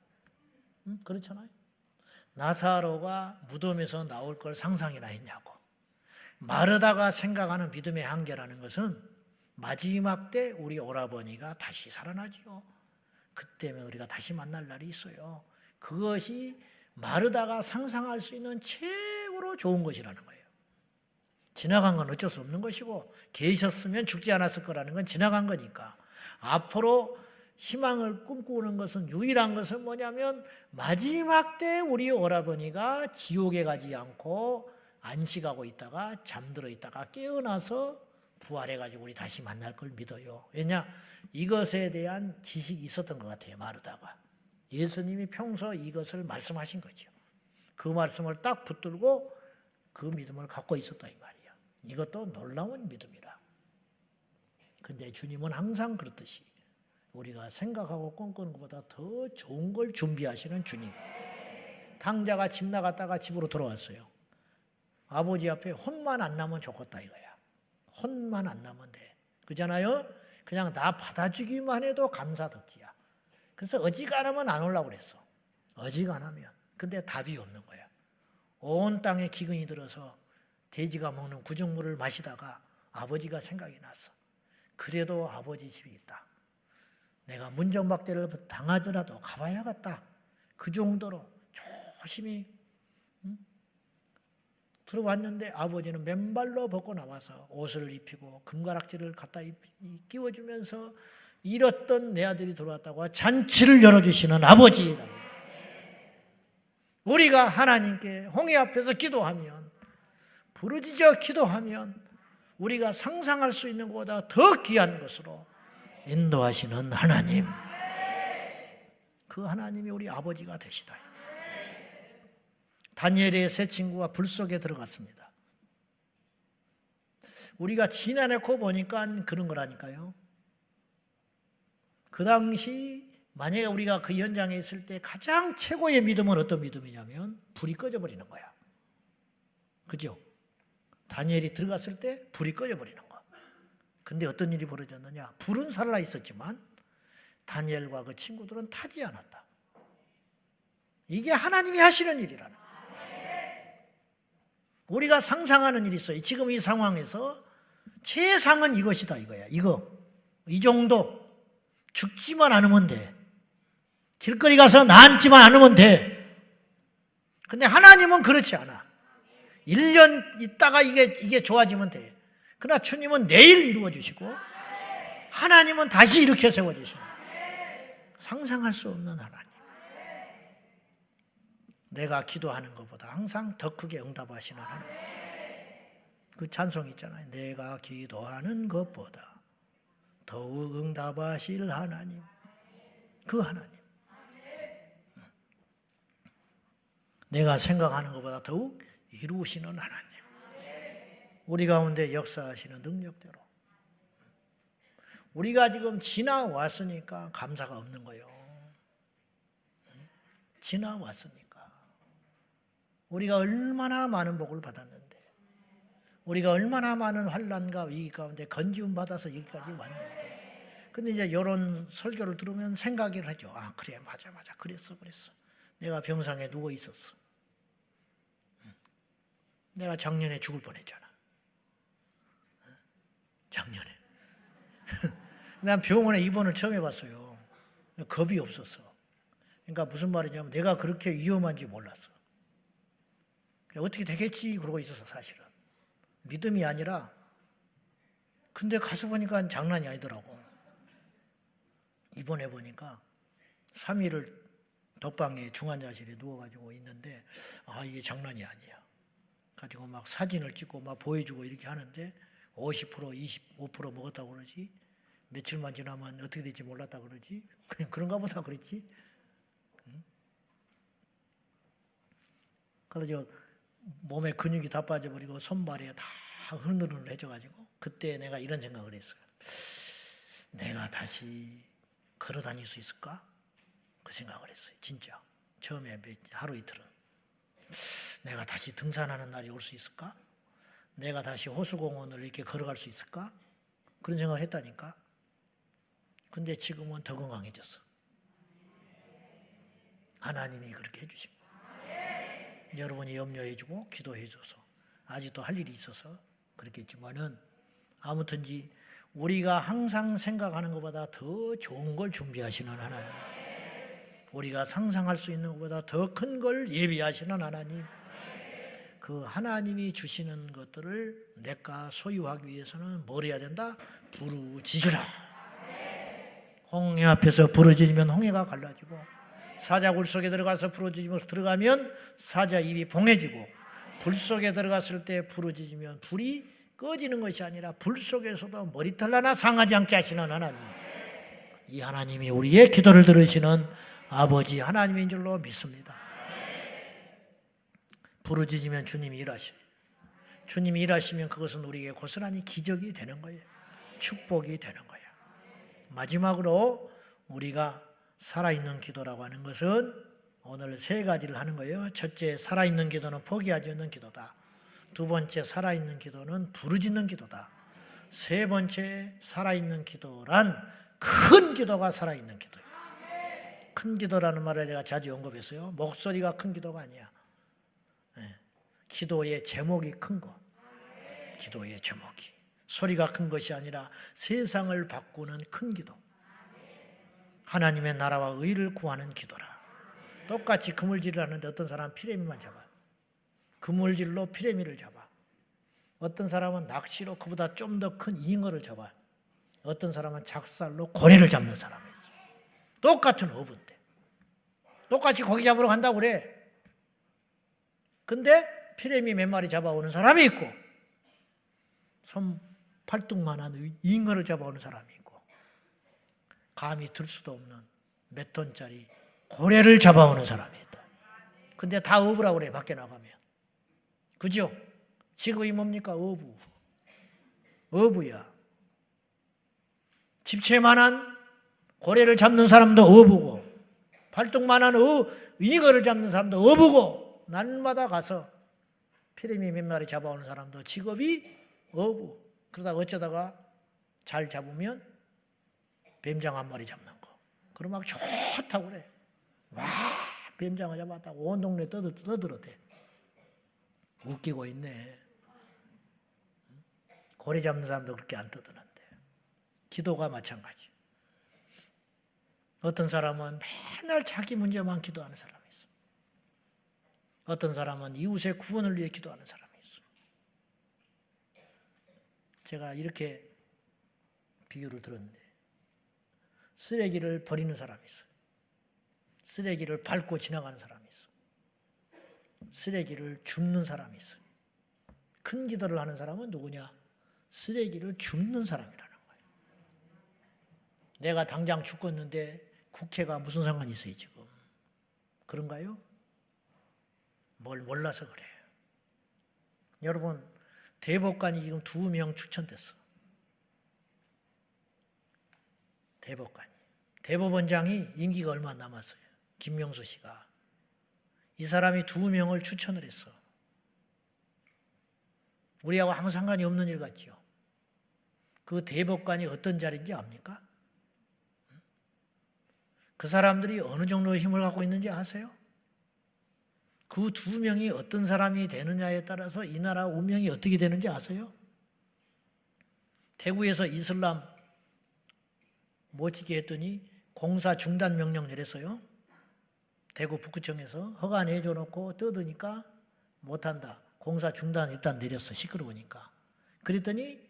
응? 그렇잖아요. 나사로가 무덤에서 나올 걸 상상이나 했냐고. 마르다가 생각하는 믿음의 한계라는 것은 마지막 때 우리 오라버니가 다시 살아나지요. 그때면 우리가 다시 만날 날이 있어요. 그것이 마르다가 상상할 수 있는 최고로 좋은 것이라는 거예요. 지나간 건 어쩔 수 없는 것이고 계셨으면 죽지 않았을 거라는 건 지나간 거니까 앞으로 희망을 꿈꾸는 것은 유일한 것은 뭐냐면 마지막 때 우리 오라버니가 지옥에 가지 않고 안식하고 있다가 잠들어 있다가 깨어나서 부활해가지고 우리 다시 만날 걸 믿어요. 왜냐? 이것에 대한 지식이 있었던 것 같아요. 마르다가. 예수님이 평소 이것을 말씀하신 거죠. 그 말씀을 딱 붙들고 그 믿음을 갖고 있었다 이 말이야. 이것도 놀라운 믿음이라. 근데 주님은 항상 그렇듯이 우리가 생각하고 꿈꾸는 것보다 더 좋은 걸 준비하시는 주님. 당자가 집 나갔다가 집으로 돌아왔어요. 아버지 앞에 혼만 안 나면 좋겠다 이거야. 혼만 안 나면 돼. 그잖아요? 그냥 나 받아주기만 해도 감사덕지야. 그래서 어지간하면 안 오려고 그랬어. 어지간하면. 근데 답이 없는 거야. 온 땅에 기근이 들어서 돼지가 먹는 구정물을 마시다가 아버지가 생각이 났어. 그래도 아버지 집이 있다. 내가 문정박대를 당하더라도 가봐야겠다. 그 정도로 조심히 들어왔는데 아버지는 맨발로 벗고 나와서 옷을 입히고 금가락지를 갖다 끼워주면서 잃었던 내 아들이 들어왔다고 잔치를 열어주시는 아버지이다. 우리가 하나님께 홍해 앞에서 기도하면 부르짖어 기도하면 우리가 상상할 수 있는 것보다 더 귀한 것으로 인도하시는 하나님, 그 하나님이 우리 아버지가 되시다. 다니엘의 세 친구가 불 속에 들어갔습니다. 우리가 지나놓고 보니까 그런 거라니까요. 그 당시 만약에 우리가 그 현장에 있을 때 가장 최고의 믿음은 어떤 믿음이냐면 불이 꺼져버리는 거야. 그죠? 다니엘이 들어갔을 때 불이 꺼져버리는 거야. 근데 어떤 일이 벌어졌느냐? 불은 살아 있었지만 다니엘과 그 친구들은 타지 않았다. 이게 하나님이 하시는 일이라는 거야. 우리가 상상하는 일이 있어요. 지금 이 상황에서 최상은 이것이다 이거야. 이 정도 죽지만 않으면 돼. 길거리 가서 나앉지만 않으면 돼. 근데 하나님은 그렇지 않아. 1년 있다가 이게 좋아지면 돼. 그러나 주님은 내일 이루어 주시고 하나님은 다시 일으켜 세워 주시는 상상할 수 없는 하나님. 내가 기도하는 것보다 항상 더 크게 응답하시는 하나님. 그 찬송 있잖아요. 내가 기도하는 것보다 더욱 응답하실 하나님, 그 하나님, 내가 생각하는 것보다 더욱 이루시는 하나님, 우리 가운데 역사하시는 능력대로 우리가 지금 지나왔으니까 감사가 없는 거예요. 지나왔으니까. 우리가 얼마나 많은 복을 받았는데, 우리가 얼마나 많은 환난과 위기 가운데 건지움 받아서 여기까지 왔는데, 근데 이제 이런 설교를 들으면 생각을 하죠. 아, 그래, 맞아, 그랬어. 내가 병상에 누워 있었어. 내가 작년에 죽을 뻔했잖아. 작년에. 난 병원에 입원을 처음 해봤어요. 겁이 없었어. 그러니까 무슨 말이냐면 내가 그렇게 위험한지 몰랐어. 어떻게 되겠지 그러고 있었어, 사실은. 믿음이 아니라. 근데 가서 보니까 장난이 아니더라고. 입원해 보니까 3일을 독방에 중환자실에 누워가지고 있는데, 아, 이게 장난이 아니야. 가지고 막 사진을 찍고 막 보여주고 이렇게 하는데 50%, 25% 먹었다고 그러지. 며칠만 지나면 어떻게 될지 몰랐다고 그러지. 그냥 그런가 보다 그랬지. 그래서 몸에 근육이 다 빠져버리고 손발이 다 흐느흐느해져가지고 그때 내가 이런 생각을 했어요. 내가 다시 걸어 다닐 수 있을까? 그 생각을 했어요. 진짜. 처음에 하루 이틀은. 내가 다시 등산하는 날이 올 수 있을까? 내가 다시 호수공원을 이렇게 걸어갈 수 있을까? 그런 생각을 했다니까. 근데 지금은 더 건강해졌어. 하나님이 그렇게 해주신 거예요. 여러분이 염려해주고 기도해줘서 아직도 할 일이 있어서 그렇겠지만은, 아무튼지 우리가 항상 생각하는 것보다 더 좋은 걸 준비하시는 하나님, 우리가 상상할 수 있는 것보다 더 큰 걸 예비하시는 하나님, 그 하나님이 주시는 것들을 내가 소유하기 위해서는 뭘 해야 된다? 부르짖으라. 홍해 앞에서 부르짖으면 홍해가 갈라지고, 사자굴 속에 들어가서 부르짖으면 들어가면 사자 입이 봉해지고, 불 속에 들어갔을 때 부르짖으면 불이 꺼지는 것이 아니라 불 속에서도 머리털 하나 상하지 않게 하시는 하나님, 이 하나님이 우리의 기도를 들으시는 아버지 하나님인 줄로 믿습니다. 부르짖으면 주님이 일하셔요. 주님이 일하시면 그것은 우리에게 고스란히 기적이 되는 거예요. 축복이 되는 거예요. 마지막으로 우리가 살아있는 기도라고 하는 것은 오늘 3가지를 하는 거예요. 첫째, 살아있는 기도는 포기하지 않는 기도다. 두 번째, 살아있는 기도는 부르짖는 기도다. 세 번째, 살아있는 기도란 큰 기도가 살아있는 기도예요. 큰 기도라는 말을 제가 자주 언급했어요. 목소리가 큰 기도가 아니야. 기도의 제목이 큰 거. 기도의 제목이. 소리가 큰 것이 아니라 세상을 바꾸는 큰 기도. 하나님의 나라와 의를 구하는 기도라. 똑같이 그물질을 하는데 어떤 사람은 피레미만 잡아. 그물질로 피레미를 잡아. 어떤 사람은 낚시로 그보다 좀 더 큰 잉어를 잡아. 어떤 사람은 작살로 고래를 잡는 사람이 있어. 똑같은 어부인데. 똑같이 고기 잡으러 간다고 그래. 근데 피레미 몇 마리 잡아오는 사람이 있고, 손 팔뚝만한 잉어를 잡아오는 사람이 있고, 감히 들 수도 없는 몇 톤짜리 고래를 잡아오는 사람이 있다. 근데 다 어부라고 그래, 밖에 나가면. 그죠? 직업이 뭡니까? 어부. 어부야. 집채만한 고래를 잡는 사람도 어부고, 팔뚝만한 잉어를 잡는 사람도 어부고, 날마다 가서 피레미 몇 마리 잡아오는 사람도 직업이 어부. 그러다가 어쩌다가 잘 잡으면 뱀장 한 마리 잡는 거. 그럼 막 좋다고 그래. 와, 뱀장을 잡았다고 온 동네 떠들어대. 웃기고 있네. 고래 잡는 사람도 그렇게 안 떠드는데. 기도가 마찬가지. 어떤 사람은 맨날 자기 문제만 기도하는 사람이 있어. 어떤 사람은 이웃의 구원을 위해 기도하는 사람이 있어. 제가 이렇게 비유를 들었는데, 쓰레기를 버리는 사람이 있어. 쓰레기를 밟고 지나가는 사람이 있어. 쓰레기를 줍는 사람이 있어. 큰 기도를 하는 사람은 누구냐? 쓰레기를 줍는 사람이라는 거예요. 내가 당장 죽겠는데 국회가 무슨 상관이 있어요 지금? 그런가요? 뭘 몰라서 그래요. 여러분, 대법관이 지금 2명 추천됐어. 대법관이. 대법원장이 임기가 얼마 남았어요. 김명수 씨가. 이 사람이 2명을 추천을 했어. 우리하고 아무 상관이 없는 일 같지요. 그 대법관이 어떤 자리인지 압니까? 그 사람들이 어느 정도의 힘을 갖고 있는지 아세요? 그 2명이 어떤 사람이 되느냐에 따라서 이 나라 운명이 어떻게 되는지 아세요? 대구에서 이슬람 멋지게 했더니 공사 중단 명령 내렸어요. 대구 북구청에서 허가 내줘 놓고 뜯으니까 못한다. 공사 중단 일단 내렸어. 시끄러우니까. 그랬더니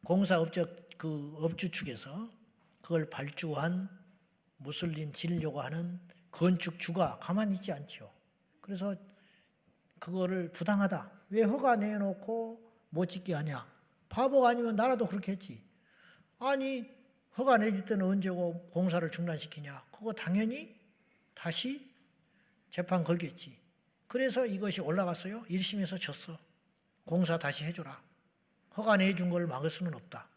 업주 측에서 그걸 발주한 무슬림 지으려고 하는 건축주가 가만히 있지 않죠. 그래서 그거를 부당하다. 왜 허가 내놓고 못 짓게 하냐. 바보가 아니면 나라도 그렇게 했지. 아니 허가 내줄 때는 언제고 공사를 중단시키냐. 그거 당연히 다시 재판 걸겠지. 그래서 이것이 올라갔어요. 1심에서 졌어. 공사 다시 해줘라. 허가 내준 걸 막을 수는 없다.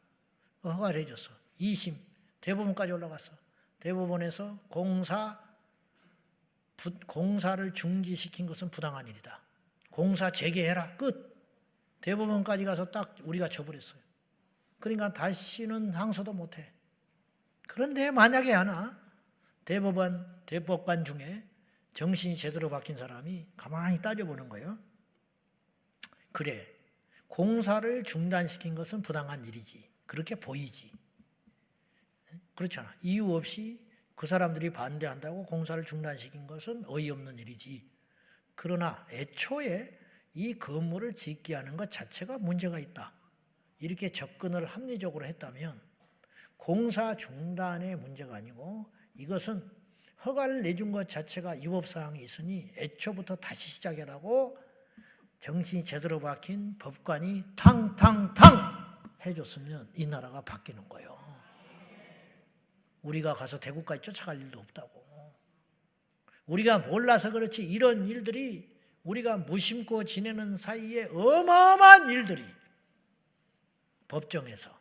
허가를 해줬어. 2심 대법원까지 올라갔어. 대법원에서 공사를 중지시킨 것은 부당한 일이다. 공사 재개해라. 끝. 대법원까지 가서 딱 우리가 져버렸어요. 그러니까 다시는 항소도 못해. 그런데 만약에 하나 대법관 중에 정신이 제대로 박힌 사람이 가만히 따져보는 거예요. 그래, 공사를 중단시킨 것은 부당한 일이지. 그렇게 보이지. 그렇잖아. 이유 없이 그 사람들이 반대한다고 공사를 중단시킨 것은 어이없는 일이지. 그러나 애초에 이 건물을 짓게 하는 것 자체가 문제가 있다. 이렇게 접근을 합리적으로 했다면 공사 중단의 문제가 아니고 이것은 허가를 내준 것 자체가 위법사항이 있으니 애초부터 다시 시작해라고 정신이 제대로 박힌 법관이 탕탕탕 해줬으면 이 나라가 바뀌는 거예요. 우리가 가서 대구까지 쫓아갈 일도 없다고. 우리가 몰라서 그렇지 이런 일들이 우리가 무심코 지내는 사이에 어마어마한 일들이 법정에서,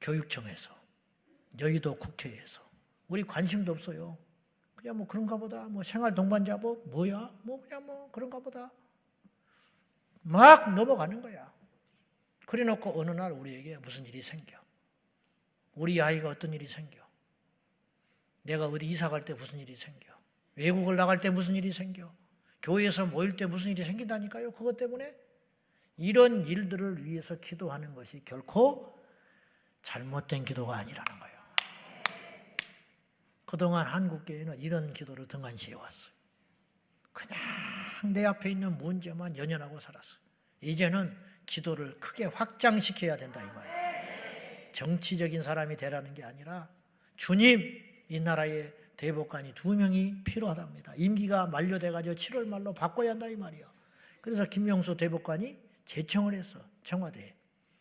교육청에서, 여의도 국회에서 우리 관심도 없어요. 그냥 뭐 그런가 보다. 뭐 생활 동반자법 뭐야? 뭐 그냥 뭐 그런가 보다. 막 넘어가는 거야. 그래 놓고 어느 날 우리에게 무슨 일이 생겨. 우리 아이가 어떤 일이 생겨. 내가 어디 이사 갈 때 무슨 일이 생겨. 외국을 나갈 때 무슨 일이 생겨. 교회에서 모일 때 무슨 일이 생긴다니까요. 그것 때문에 이런 일들을 위해서 기도하는 것이 결코 잘못된 기도가 아니라는 거예요. 그동안 한국교회는 이런 기도를 등한시해 왔어요. 그냥 내 앞에 있는 문제만 연연하고 살았어요. 이제는 기도를 크게 확장시켜야 된다 이 말이에요. 정치적인 사람이 되라는 게 아니라 주님, 이 나라에 대법관이 2명이 필요하답니다. 임기가 만료돼가지고 7월 말로 바꿔야 한다 이 말이에요. 그래서 김명수 대법관이 제청을 했어. 청와대에.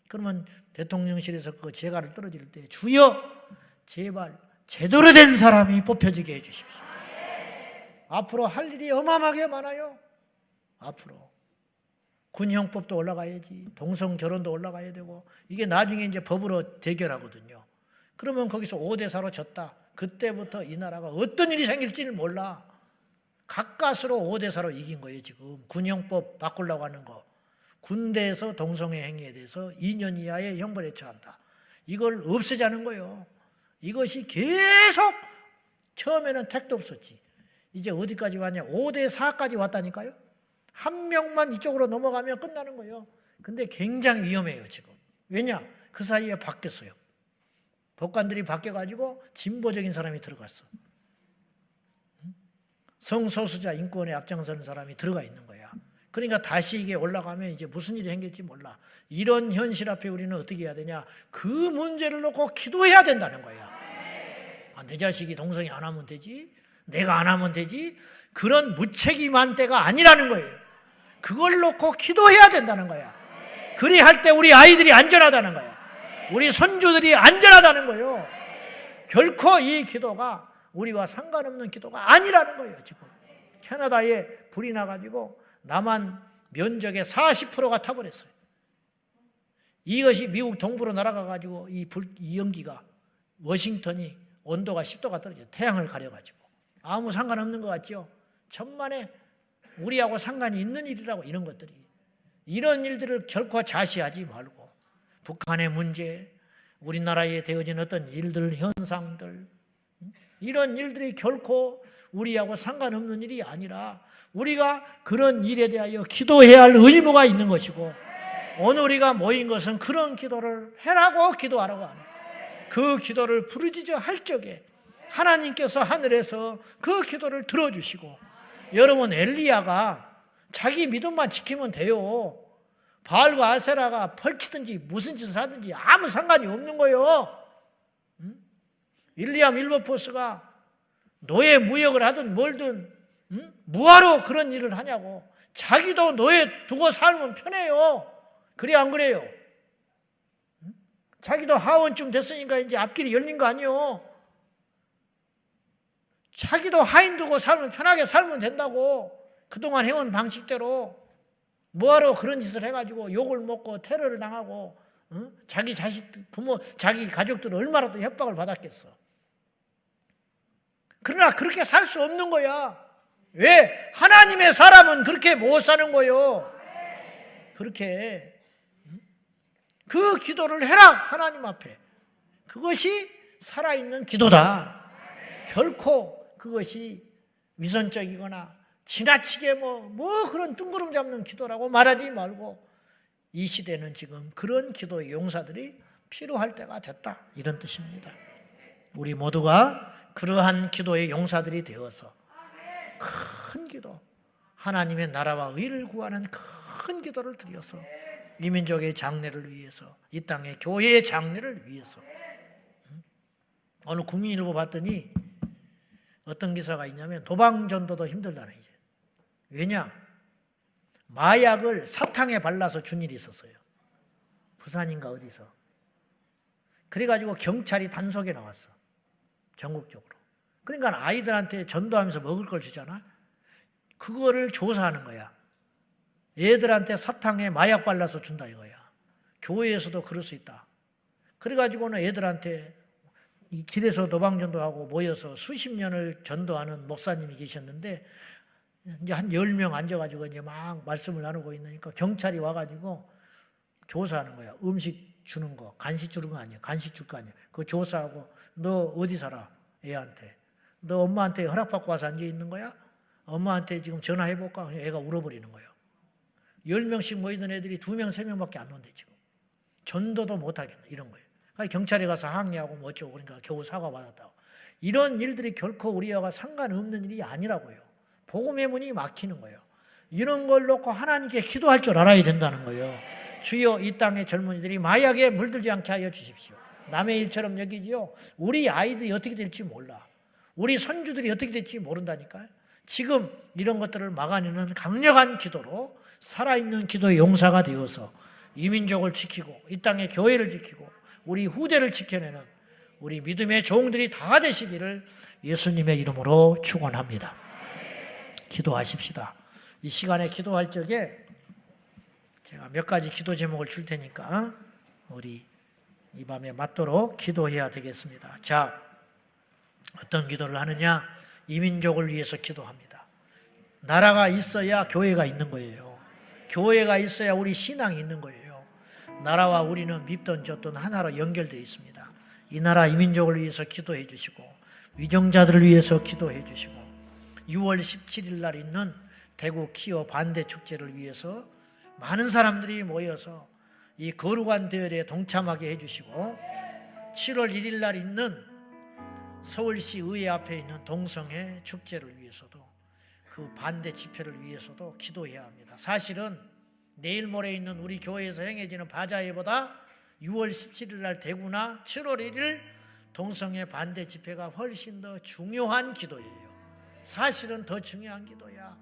그러면 대통령실에서 그 재가를 떨어질 때 주여 제발 제대로 된 사람이 뽑혀지게 해주십시오. 앞으로 할 일이 어마어마하게 많아요. 앞으로 군형법도 올라가야지, 동성 결혼도 올라가야 되고, 이게 나중에 이제 법으로 대결하거든요. 그러면 거기서 5대4로 졌다. 그때부터 이 나라가 어떤 일이 생길지를 몰라. 가까스로 5대4로 이긴 거예요. 지금 군형법 바꾸려고 하는 거. 군대에서 동성애 행위에 대해서 2년 이하의 형벌에 처한다. 이걸 없애자는 거예요. 이것이 계속 처음에는 택도 없었지. 이제 어디까지 왔냐? 5대4까지 왔다니까요. 한 명만 이쪽으로 넘어가면 끝나는 거예요. 근데 굉장히 위험해요 지금. 왜냐? 그 사이에 바뀌었어요. 법관들이 바뀌어가지고 진보적인 사람이 들어갔어. 성소수자 인권에 앞장서는 사람이 들어가 있는 거야. 그러니까 다시 이게 올라가면 이제 무슨 일이 생길지 몰라. 이런 현실 앞에 우리는 어떻게 해야 되냐? 그 문제를 놓고 기도해야 된다는 거야. 아, 내 자식이 동성애 안 하면 되지? 내가 안 하면 되지? 그런 무책임한 때가 아니라는 거예요. 그걸 놓고 기도해야 된다는 거야. 그리 할 때 우리 아이들이 안전하다는 거야. 우리 손주들이 안전하다는 거예요. 결코 이 기도가 우리와 상관없는 기도가 아니라는 거예요. 지금 캐나다에 불이 나가지고 남한 면적의 40%가 타버렸어요. 이것이 미국 동부로 날아가가지고 이 연기가 워싱턴이 온도가 10도가 떨어져요. 태양을 가려가지고. 아무 상관없는 것 같죠? 천만에 우리하고 상관이 있는 일이라고 이런 것들이. 이런 일들을 결코 자시하지 말고 북한의 문제, 우리나라에 되어진 어떤 일들, 현상들, 이런 일들이 결코 우리하고 상관없는 일이 아니라 우리가 그런 일에 대하여 기도해야 할 의무가 있는 것이고, 오늘 우리가 모인 것은 그런 기도를 해라고 기도하라고 하는, 그 기도를 부르짖어 할 적에 하나님께서 하늘에서 그 기도를 들어주시고, 여러분 엘리야가 자기 믿음만 지키면 돼요. 바알과 아세라가 펼치든지 무슨 짓을 하든지 아무 상관이 없는 거예요. 윌리엄 윌버포스가 노예 무역을 하든 뭘든 뭐하러 그런 일을 하냐고. 자기도 노예 두고 살면 편해요. 그래 안 그래요? 자기도 하원쯤 됐으니까 이제 앞길이 열린 거 아니에요. 자기도 하인 두고 살면 편하게 살면 된다고. 그동안 해온 방식대로. 뭐하러 그런 짓을 해가지고 욕을 먹고 테러를 당하고, 자기 자식, 부모, 자기 가족들은 얼마나 또 협박을 받았겠어. 그러나 그렇게 살 수 없는 거야. 왜? 하나님의 사람은 그렇게 못 사는 거요. 그렇게 그 기도를 해라. 하나님 앞에. 그것이 살아있는 기도다. 결코 그것이 위선적이거나 지나치게 뭐 그런 뜬구름 잡는 기도라고 말하지 말고, 이 시대는 지금 그런 기도의 용사들이 필요할 때가 됐다, 이런 뜻입니다. 우리 모두가 그러한 기도의 용사들이 되어서 큰 기도, 하나님의 나라와 의를 구하는 큰 기도를 드려서 이 민족의 장래를 위해서, 이 땅의 교회의 장래를 위해서. 오늘 국민일보 봤더니 어떤 기사가 있냐면 도방전도도 힘들다는 얘기죠. 왜냐? 마약을 사탕에 발라서 준 일이 있었어요. 부산인가 어디서. 그래가지고 경찰이 단속에 나왔어. 전국적으로. 그러니까 아이들한테 전도하면서 먹을 걸 주잖아. 그거를 조사하는 거야. 얘들한테 사탕에 마약 발라서 준다 이거야. 교회에서도 그럴 수 있다. 그래가지고는 애들한테 이 길에서 도방전도하고 모여서 수십 년을 전도하는 목사님이 계셨는데, 이제 한 10명 앉아가지고 이제 막 말씀을 나누고 있으니까 경찰이 와가지고 조사하는 거야. 음식 주는 거, 간식 주는 거 아니야. 간식 줄 거 아니야. 그거 조사하고, 너 어디 살아? 애한테. 너 엄마한테 허락받고 와서 앉아 있는 거야? 엄마한테 지금 전화해볼까? 애가 울어버리는 거예요. 10명씩 모이던 애들이 2명, 3명밖에 안 온대 지금. 전도도 못하겠네, 이런 거예요. 경찰에 가서 항의하고 뭐 어쩌고 그러니까 겨우 사과받았다고. 이런 일들이 결코 우리와 상관없는 일이 아니라고요. 복음의 문이 막히는 거예요. 이런 걸 놓고 하나님께 기도할 줄 알아야 된다는 거예요. 주여, 이 땅의 젊은이들이 마약에 물들지 않게 하여 주십시오. 남의 일처럼 여기지요. 우리 아이들이 어떻게 될지 몰라. 우리 손주들이 어떻게 될지 모른다니까요. 지금 이런 것들을 막아내는 강력한 기도로 살아있는 기도의 용사가 되어서 이 민족을 지키고 이 땅의 교회를 지키고 우리 후대를 지켜내는 우리 믿음의 종들이 다 되시기를 예수님의 이름으로 축원합니다. 기도하십시다. 이 시간에 기도할 적에 제가 몇 가지 기도 제목을 줄 테니까 우리 이 밤에 맞도록 기도해야 되겠습니다. 자, 어떤 기도를 하느냐? 이 민족을 위해서 기도합니다. 나라가 있어야 교회가 있는 거예요. 교회가 있어야 우리 신앙이 있는 거예요. 나라와 우리는 밉던 졌던 하나로 연결되어 있습니다. 이 나라 이 민족을 위해서 기도해 주시고 위정자들을 위해서 기도해 주시고 6월 17일 날 있는 대구 키어 반대 축제를 위해서 많은 사람들이 모여서 이 거룩한 대열에 동참하게 해주시고 7월 1일 날 있는 서울시 의회 앞에 있는 동성애 축제를 위해서도 그 반대 집회를 위해서도 기도해야 합니다. 사실은 내일 모레 있는 우리 교회에서 행해지는 바자회보다 6월 17일 날 대구나 7월 1일 동성애 반대 집회가 훨씬 더 중요한 기도예요. 사실은 더 중요한 기도야.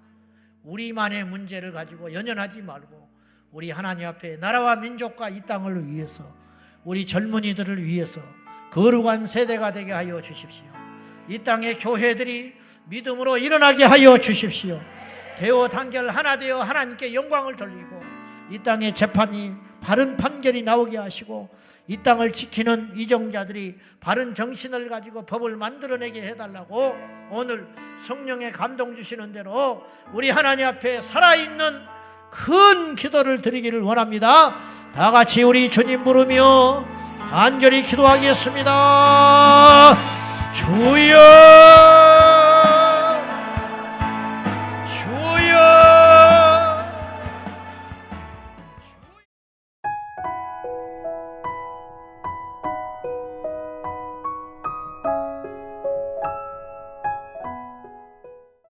우리만의 문제를 가지고 연연하지 말고 우리 하나님 앞에 나라와 민족과 이 땅을 위해서 우리 젊은이들을 위해서 거룩한 세대가 되게 하여 주십시오. 이 땅의 교회들이 믿음으로 일어나게 하여 주십시오. 대오 단결 하나 되어 하나님께 영광을 돌리고 이 땅의 재판이 바른 판결이 나오게 하시고 이 땅을 지키는 이정자들이 바른 정신을 가지고 법을 만들어내게 해달라고 오늘 성령의 감동 주시는 대로 우리 하나님 앞에 살아있는 큰 기도를 드리기를 원합니다. 다 같이 우리 주님 부르며 간절히 기도하겠습니다. 주여